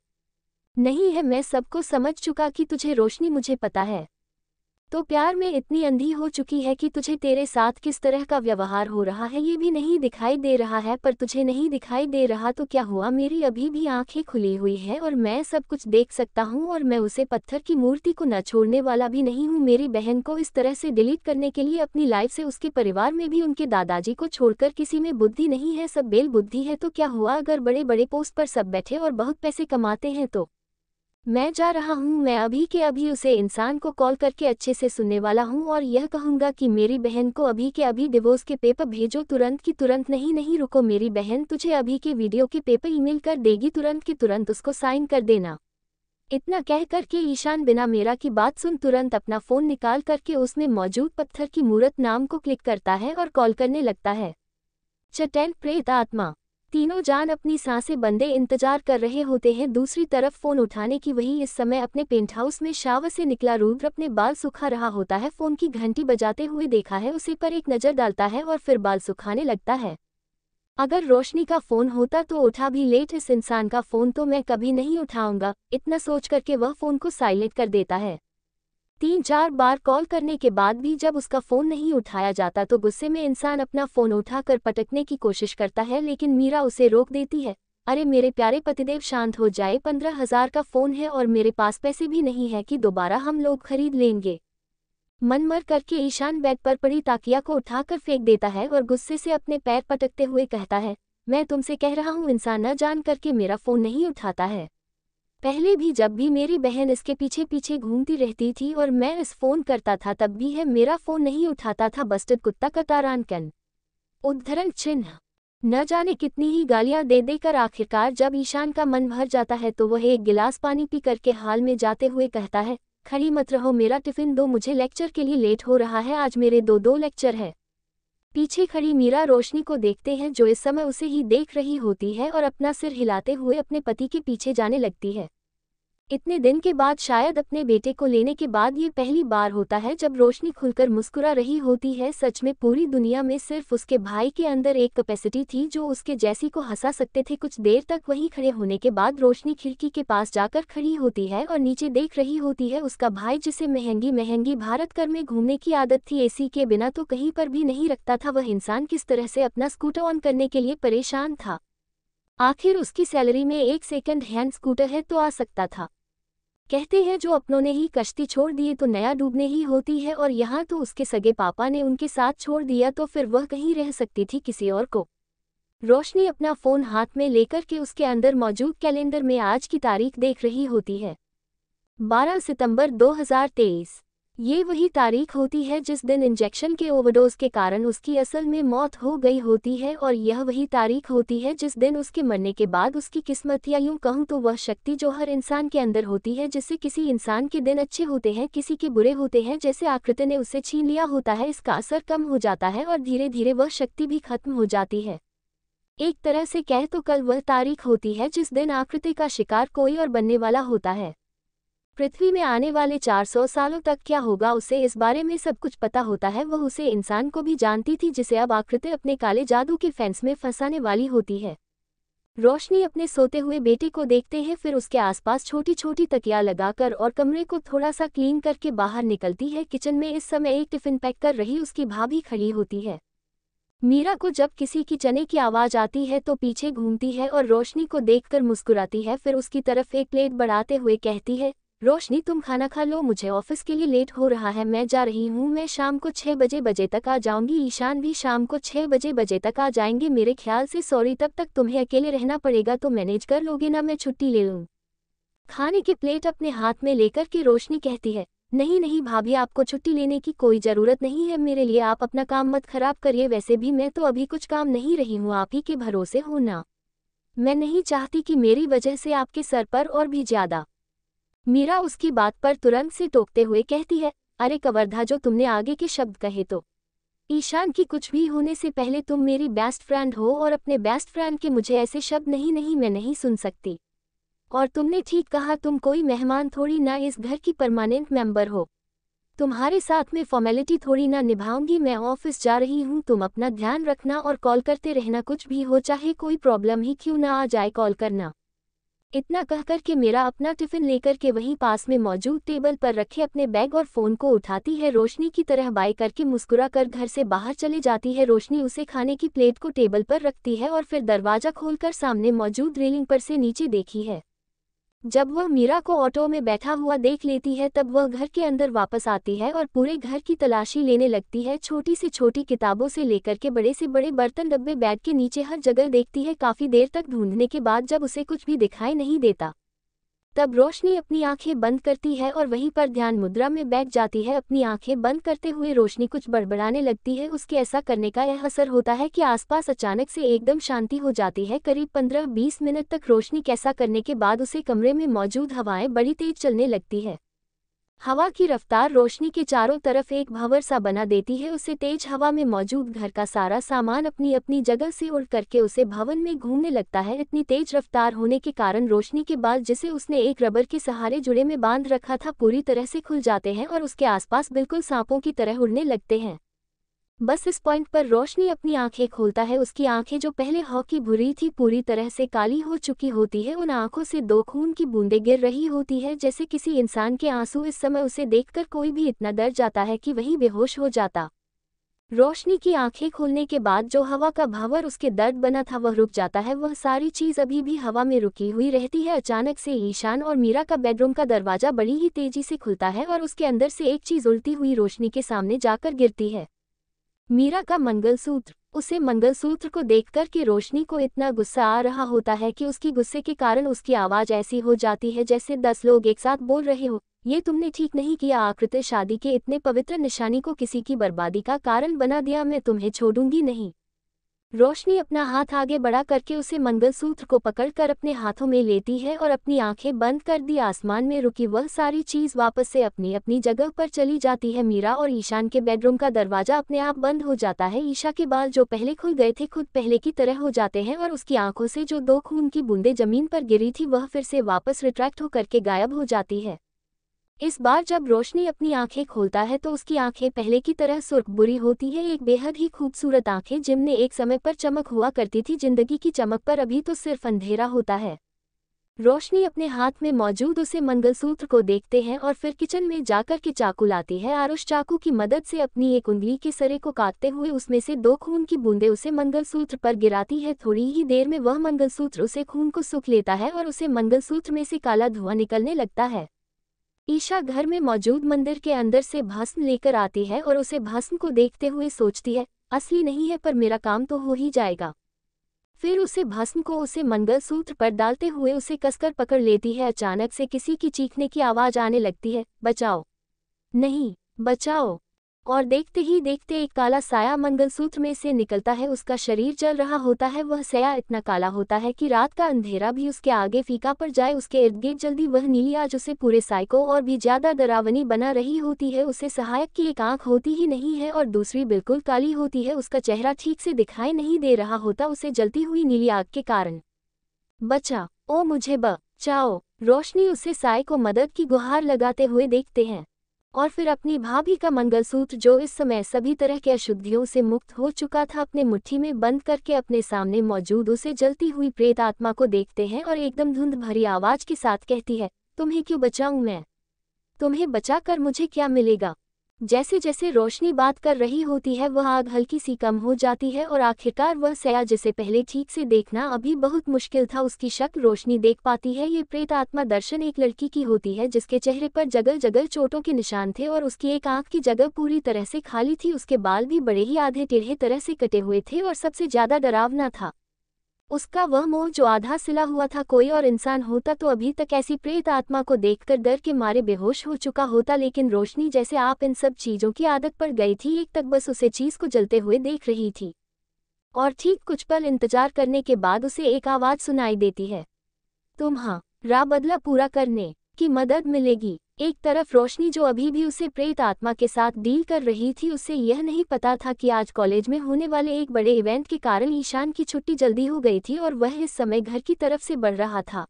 नहीं है, मैं सबको समझ चुका कि तुझे रोशनी, मुझे पता है तो प्यार में इतनी अंधी हो चुकी है कि तुझे तेरे साथ किस तरह का व्यवहार हो रहा है ये भी नहीं दिखाई दे रहा है। पर तुझे नहीं दिखाई दे रहा तो क्या हुआ, मेरी अभी भी आंखें खुली हुई है और मैं सब कुछ देख सकता हूँ और मैं उसे पत्थर की मूर्ति को न छोड़ने वाला भी नहीं हूँ। मेरी बहन को इस तरह से डिलीट करने के लिए अपनी लाइफ से उसके परिवार में भी उनके दादाजी को छोड़कर किसी में बुद्धि नहीं है, सब बेल बुद्धि है। तो क्या हुआ अगर बड़े बड़े पोस्ट पर सब बैठे और बहुत पैसे कमाते हैं तो मैं जा रहा हूँ, मैं अभी के अभी उसे इंसान को कॉल करके अच्छे से सुनने वाला हूँ और यह कहूँगा कि मेरी बहन को अभी के अभी डिवोर्स के पेपर भेजो, तुरंत की तुरंत। नहीं नहीं रुको, मेरी बहन तुझे अभी के वीडियो के पेपर ईमेल कर देगी, तुरंत की तुरंत उसको साइन कर देना। इतना कह करके ईशान बिना मीरा की बात सुन तुरंत अपना फ़ोन निकाल करके उसमें मौजूद पत्थर की मूर्त नाम को क्लिक करता है और कॉल करने लगता है। चटैल प्रेत आत्मा, तीनों जान अपनी सांसें बंदे इंतजार कर रहे होते हैं दूसरी तरफ फ़ोन उठाने की। वही इस समय अपने पेंट हाउस में शावर से निकला रुद्र अपने बाल सुखा रहा होता है। फ़ोन की घंटी बजाते हुए देखा है उसे, पर एक नज़र डालता है और फिर बाल सुखाने लगता है। अगर रोशनी का फ़ोन होता तो उठा भी लेट, इस इंसान का फ़ोन तो मैं कभी नहीं उठाऊंगा, इतना सोच करके वह फ़ोन को साइलेंट कर देता है। 3-4 बार कॉल करने के बाद भी जब उसका फ़ोन नहीं उठाया जाता तो गुस्से में इंसान अपना फ़ोन उठाकर पटकने की कोशिश करता है, लेकिन मीरा उसे रोक देती है। अरे मेरे प्यारे पतिदेव, शांत हो जाए, 15,000 का फ़ोन है और मेरे पास पैसे भी नहीं है कि दोबारा हम लोग खरीद लेंगे। मन मर करके ईशान बेड पर पड़ी ताकिया को उठाकर फेंक देता है और गुस्से से अपने पैर पटकते हुए कहता है, मैं तुमसे कह रहा हूँ, इंसान न जान करके मेरा फ़ोन नहीं उठाता है। पहले भी जब भी मेरी बहन इसके पीछे पीछे घूमती रहती थी और मैं इस फ़ोन करता था तब भी है मेरा फ़ोन नहीं उठाता था। बस्टर्ड कुत्ता का तारांकन, उद्धरण चिन्ह। न जाने कितनी ही गालियां दे देकर आखिरकार जब ईशान का मन भर जाता है तो वह एक गिलास पानी पी करके हाल में जाते हुए कहता है, खड़ी मत रहो, मेरा टिफ़िन दो, मुझे लेक्चर के लिए लेट हो रहा है, आज मेरे दो लेक्चर है। पीछे खड़ी मीरा रोशनी को देखते हैं जो इस समय उसे ही देख रही होती है और अपना सिर हिलाते हुए अपने पति के पीछे जाने लगती है। इतने दिन के बाद, शायद अपने बेटे को लेने के बाद, ये पहली बार होता है जब रोशनी खुलकर मुस्कुरा रही होती है। सच में पूरी दुनिया में सिर्फ उसके भाई के अंदर एक कैपेसिटी थी जो उसके जैसी को हंसा सकते थे। कुछ देर तक वहीं खड़े होने के बाद रोशनी खिड़की के पास जाकर खड़ी होती है और नीचे देख रही होती है उसका भाई, जिसे महंगी महंगी भारत कर में घूमने की आदत थी, एसी के बिना तो कहीं पर भी नहीं रखता था। वह इंसान किस तरह से अपना स्कूटर ऑन करने के लिए परेशान था। आखिर उसकी सैलरी में एक सेकंड हैंड स्कूटर है तो आ सकता था। कहते हैं जो अपनों ने ही कश्ती छोड़ दिए तो नया डूबने ही होती है, और यहाँ तो उसके सगे पापा ने उनके साथ छोड़ दिया तो फिर वह कहीं रह सकती थी किसी और को। रोशनी अपना फ़ोन हाथ में लेकर के उसके अंदर मौजूद कैलेंडर में आज की तारीख देख रही होती है, 12 सितंबर 2023। ये वही तारीख होती है जिस दिन इंजेक्शन के ओवरडोज के कारण उसकी असल में मौत हो गई होती है, और यह वही तारीख होती है जिस दिन उसके मरने के बाद उसकी किस्मत, या यूं कहूं तो वह शक्ति जो हर इंसान के अंदर होती है, जिससे किसी इंसान के दिन अच्छे होते हैं, किसी के बुरे होते हैं, जैसे आकृति ने उसे छीन लिया होता है, इसका असर कम हो जाता है और धीरे धीरे वह शक्ति भी खत्म हो जाती है। एक तरह से कह तो कल वह तारीख होती है जिस दिन आकृति का शिकार कोई और बनने वाला होता है। पृथ्वी में आने वाले 400 सालों तक क्या होगा उसे इस बारे में सब कुछ पता होता है। वह उसे इंसान को भी जानती थी जिसे अब आकृति अपने काले जादू के फेंस में फंसाने वाली होती है। रोशनी अपने सोते हुए बेटे को देखते हैं, फिर उसके आसपास छोटी छोटी तकिया लगाकर और कमरे को थोड़ा सा क्लीन करके बाहर निकलती है। किचन में इस समय एक टिफिन पैक कर रही उसकी भाभी खड़ी होती है। मीरा को जब किसी की चने की आवाज़ आती है तो पीछे घूमती है और रोशनी को देखकर मुस्कुराती है, फिर उसकी तरफ एक प्लेट बढ़ाते हुए कहती है, रोशनी तुम खाना खा लो, मुझे ऑफिस के लिए लेट हो रहा है, मैं जा रही हूँ। मैं शाम को 6 बजे तक आ जाऊंगी। ईशान भी शाम को 6 बजे तक आ जाएंगे मेरे ख्याल से। सॉरी, तब तक तुम्हें अकेले रहना पड़ेगा, तो मैनेज कर लोगे ना, मैं छुट्टी ले लूँ। खाने की प्लेट अपने हाथ में लेकर के रोशनी कहती है, नहीं नहीं भाभी, आपको छुट्टी लेने की कोई ज़रूरत नहीं है मेरे लिए, आप अपना काम मत खराब करिए। वैसे भी मैं तो अभी कुछ काम नहीं रही हूँ, आप ही के भरोसे हो ना। मैं नहीं चाहती कि मेरी वजह से आपके सर पर और भी ज़्यादा। मीरा उसकी बात पर तुरंत से टोकते हुए कहती है, अरे कवर्धा, जो तुमने आगे के शब्द कहे तो ईशान की कुछ भी होने से पहले तुम मेरी बेस्ट फ्रेंड हो, और अपने बेस्ट फ्रेंड के मुझे ऐसे शब्द नहीं मैं नहीं सुन सकती। और तुमने ठीक कहा, तुम कोई मेहमान थोड़ी ना, इस घर की परमानेंट मेंबर हो। तुम्हारे साथ में फॉर्मेलिटी थोड़ी ना निभाऊंगी। मैं ऑफिस जा रही हूँ, तुम अपना ध्यान रखना और कॉल करते रहना, कुछ भी हो चाहे कोई प्रॉब्लम ही क्यों ना आ जाए, कॉल करना। इतना कहकर के मेरा अपना टिफिन लेकर के वहीं पास में मौजूद टेबल पर रखे अपने बैग और फोन को उठाती है। रोशनी की तरह बाय करके मुस्कुरा कर घर से बाहर चले जाती है। रोशनी उसे खाने की प्लेट को टेबल पर रखती है और फिर दरवाजा खोलकर सामने मौजूद रेलिंग पर से नीचे देखी है। जब वह मीरा को ऑटो में बैठा हुआ देख लेती है तब वह घर के अंदर वापस आती है और पूरे घर की तलाशी लेने लगती है। छोटी से छोटी किताबों से लेकर के बड़े से बड़े बर्तन, डब्बे, बेड के नीचे हर जगह देखती है। काफी देर तक ढूंढने के बाद जब उसे कुछ भी दिखाई नहीं देता तब रोशनी अपनी आंखें बंद करती है और वहीं पर ध्यान मुद्रा में बैठ जाती है। अपनी आंखें बंद करते हुए रोशनी कुछ बड़बड़ाने लगती है। उसके ऐसा करने का यह असर होता है कि आसपास अचानक से एकदम शांति हो जाती है। करीब 15-20 मिनट तक रोशनी कैसा करने के बाद उसे कमरे में मौजूद हवाएं बड़ी तेज चलने लगती है। हवा की रफ्तार रोशनी के चारों तरफ एक भंवर सा बना देती है। उसे तेज हवा में मौजूद घर का सारा सामान अपनी अपनी जगह से उड़ करके उसे भवन में घूमने लगता है। इतनी तेज रफ्तार होने के कारण रोशनी के बाल, जिसे उसने एक रबर के सहारे जुड़े में बांध रखा था, पूरी तरह से खुल जाते हैं और उसके आसपास बिल्कुल सांपों की तरह उड़ने लगते हैं। बस इस पॉइंट पर रोशनी अपनी आंखें खोलता है। उसकी आंखें जो पहले हॉकी भूरी थी पूरी तरह से काली हो चुकी होती है। उन आंखों से 2 खून की बूंदें गिर रही होती है जैसे किसी इंसान के आंसू। इस समय उसे देखकर कोई भी इतना डर जाता है कि वही बेहोश हो जाता। रोशनी की आंखें खोलने के बाद जो हवा का भंवर उसके दर्द बना था वह रुक जाता है। वह सारी चीज अभी भी हवा में रुकी हुई रहती है। अचानक से ईशान और मीरा का बेडरूम का दरवाजा बड़ी ही तेजी से खुलता है और उसके अंदर से एक चीज उल्टी हुई रोशनी के सामने जाकर गिरती है। मीरा का मंगलसूत्र। उसे मंगलसूत्र को देखकर कि रोशनी को इतना गुस्सा आ रहा होता है कि उसकी गुस्से के कारण उसकी आवाज ऐसी हो जाती है जैसे 10 लोग एक साथ बोल रहे हो, ये तुमने ठीक नहीं किया आकृति, शादी के इतने पवित्र निशानी को किसी की बर्बादी का कारण बना दिया, मैं तुम्हें छोड़ूंगी नहीं। रोशनी अपना हाथ आगे बढ़ा करके उसे मंगलसूत्र को पकड़कर अपने हाथों में लेती है और अपनी आंखें बंद कर दी। आसमान में रुकी वह सारी चीज वापस से अपनी अपनी जगह पर चली जाती है। मीरा और ईशान के बेडरूम का दरवाजा अपने आप बंद हो जाता है। ईशा के बाल जो पहले खुल गए थे खुद पहले की तरह हो जाते हैं और उसकी आंखों से जो 2 खून की बूंदें जमीन पर गिरी थी वह फिर से वापस रिट्रैक्ट होकर के गायब हो जाती है। इस बार जब रोशनी अपनी आंखें खोलता है तो उसकी आंखें पहले की तरह सुर्ख बुरी होती है। एक बेहद ही खूबसूरत आंखें जिनमें एक समय पर चमक हुआ करती थी जिंदगी की चमक पर अभी तो सिर्फ अंधेरा होता है। रोशनी अपने हाथ में मौजूद उसे मंगलसूत्र को देखते हैं और फिर किचन में जाकर के चाकू लाती है और उस चाकू की मदद से अपनी एक उंगली के सरे को काटते हुए उसमें से 2 खून की बूंदें उसे मंगलसूत्र पर गिराती है। थोड़ी ही देर में वह मंगलसूत्र उसे खून को सूख लेता है और उसे मंगलसूत्र में से काला धुआं निकलने लगता है। ईशा घर में मौजूद मंदिर के अंदर से भस्म लेकर आती है और उसे भस्म को देखते हुए सोचती है, असली नहीं है पर मेरा काम तो हो ही जाएगा। फिर उसे भस्म को उसे मंगलसूत्र पर डालते हुए उसे कसकर पकड़ लेती है। अचानक से किसी की चीखने की आवाज आने लगती है, बचाओ, नहीं बचाओ। और देखते ही देखते एक काला साया मंगलसूत्र में से निकलता है। उसका शरीर जल रहा होता है। वह साया इतना काला होता है कि रात का अंधेरा भी उसके आगे फीका पड़ जाए। उसके इर्द गिर्द जल्दी वह नीली आज उसे पूरे साय को और भी ज्यादा डरावनी बना रही होती है। उसे सहायक की एक आंख होती ही नहीं है और दूसरी बिल्कुल काली होती है। उसका चेहरा ठीक से दिखाई नहीं दे रहा होता उसे जलती हुई नीली आग के कारण। बचा ओ मुझे बचाओ। रोशनी उसे साय को मदद की गुहार लगाते हुए देखते हैं और फिर अपनी भाभी का मंगलसूत्र जो इस समय सभी तरह के अशुद्धियों से मुक्त हो चुका था अपने मुट्ठी में बंद करके अपने सामने मौजूद उसे जलती हुई प्रेत आत्मा को देखते हैं और एकदम धुंध भरी आवाज के साथ कहती है, तुम्हें क्यों बचाऊं मैं? तुम्हें बचाकर मुझे क्या मिलेगा? जैसे जैसे रोशनी बात कर रही होती है वह आग हल्की सी कम हो जाती है और आखिरकार वह साया जिसे पहले ठीक से देखना अभी बहुत मुश्किल था उसकी शक्ल रोशनी देख पाती है। ये प्रेत आत्मा दर्शन एक लड़की की होती है जिसके चेहरे पर जगह जगह चोटों के निशान थे और उसकी एक आंख की जगह पूरी तरह से खाली थी। उसके बाल भी बड़े ही आधे टेढ़े तरह से कटे हुए थे और सबसे ज्यादा डरावना था उसका वह मुंह जो आधा सिला हुआ था। कोई और इंसान होता तो अभी तक ऐसी प्रेत आत्मा को देखकर डर के मारे बेहोश हो चुका होता, लेकिन रोशनी जैसे आप इन सब चीजों की आदत पड़ गई थी एक तक बस उसे चीज को जलते हुए देख रही थी। और ठीक कुछ पल इंतजार करने के बाद उसे एक आवाज सुनाई देती है, तुम्हारा बदला पूरा करने की मदद मिलेगी। एक तरफ रोशनी जो अभी भी उसे प्रेत आत्मा के साथ डील कर रही थी उसे यह नहीं पता था कि आज कॉलेज में होने वाले एक बड़े इवेंट के कारण ईशान की छुट्टी जल्दी हो गई थी और वह इस समय घर की तरफ से बढ़ रहा था।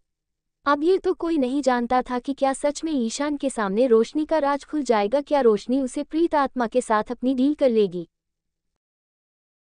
अब ये तो कोई नहीं जानता था कि क्या सच में ईशान के सामने रोशनी का राज खुल जाएगा, क्या रोशनी उसे प्रेत आत्मा के साथ अपनी डील कर लेगी।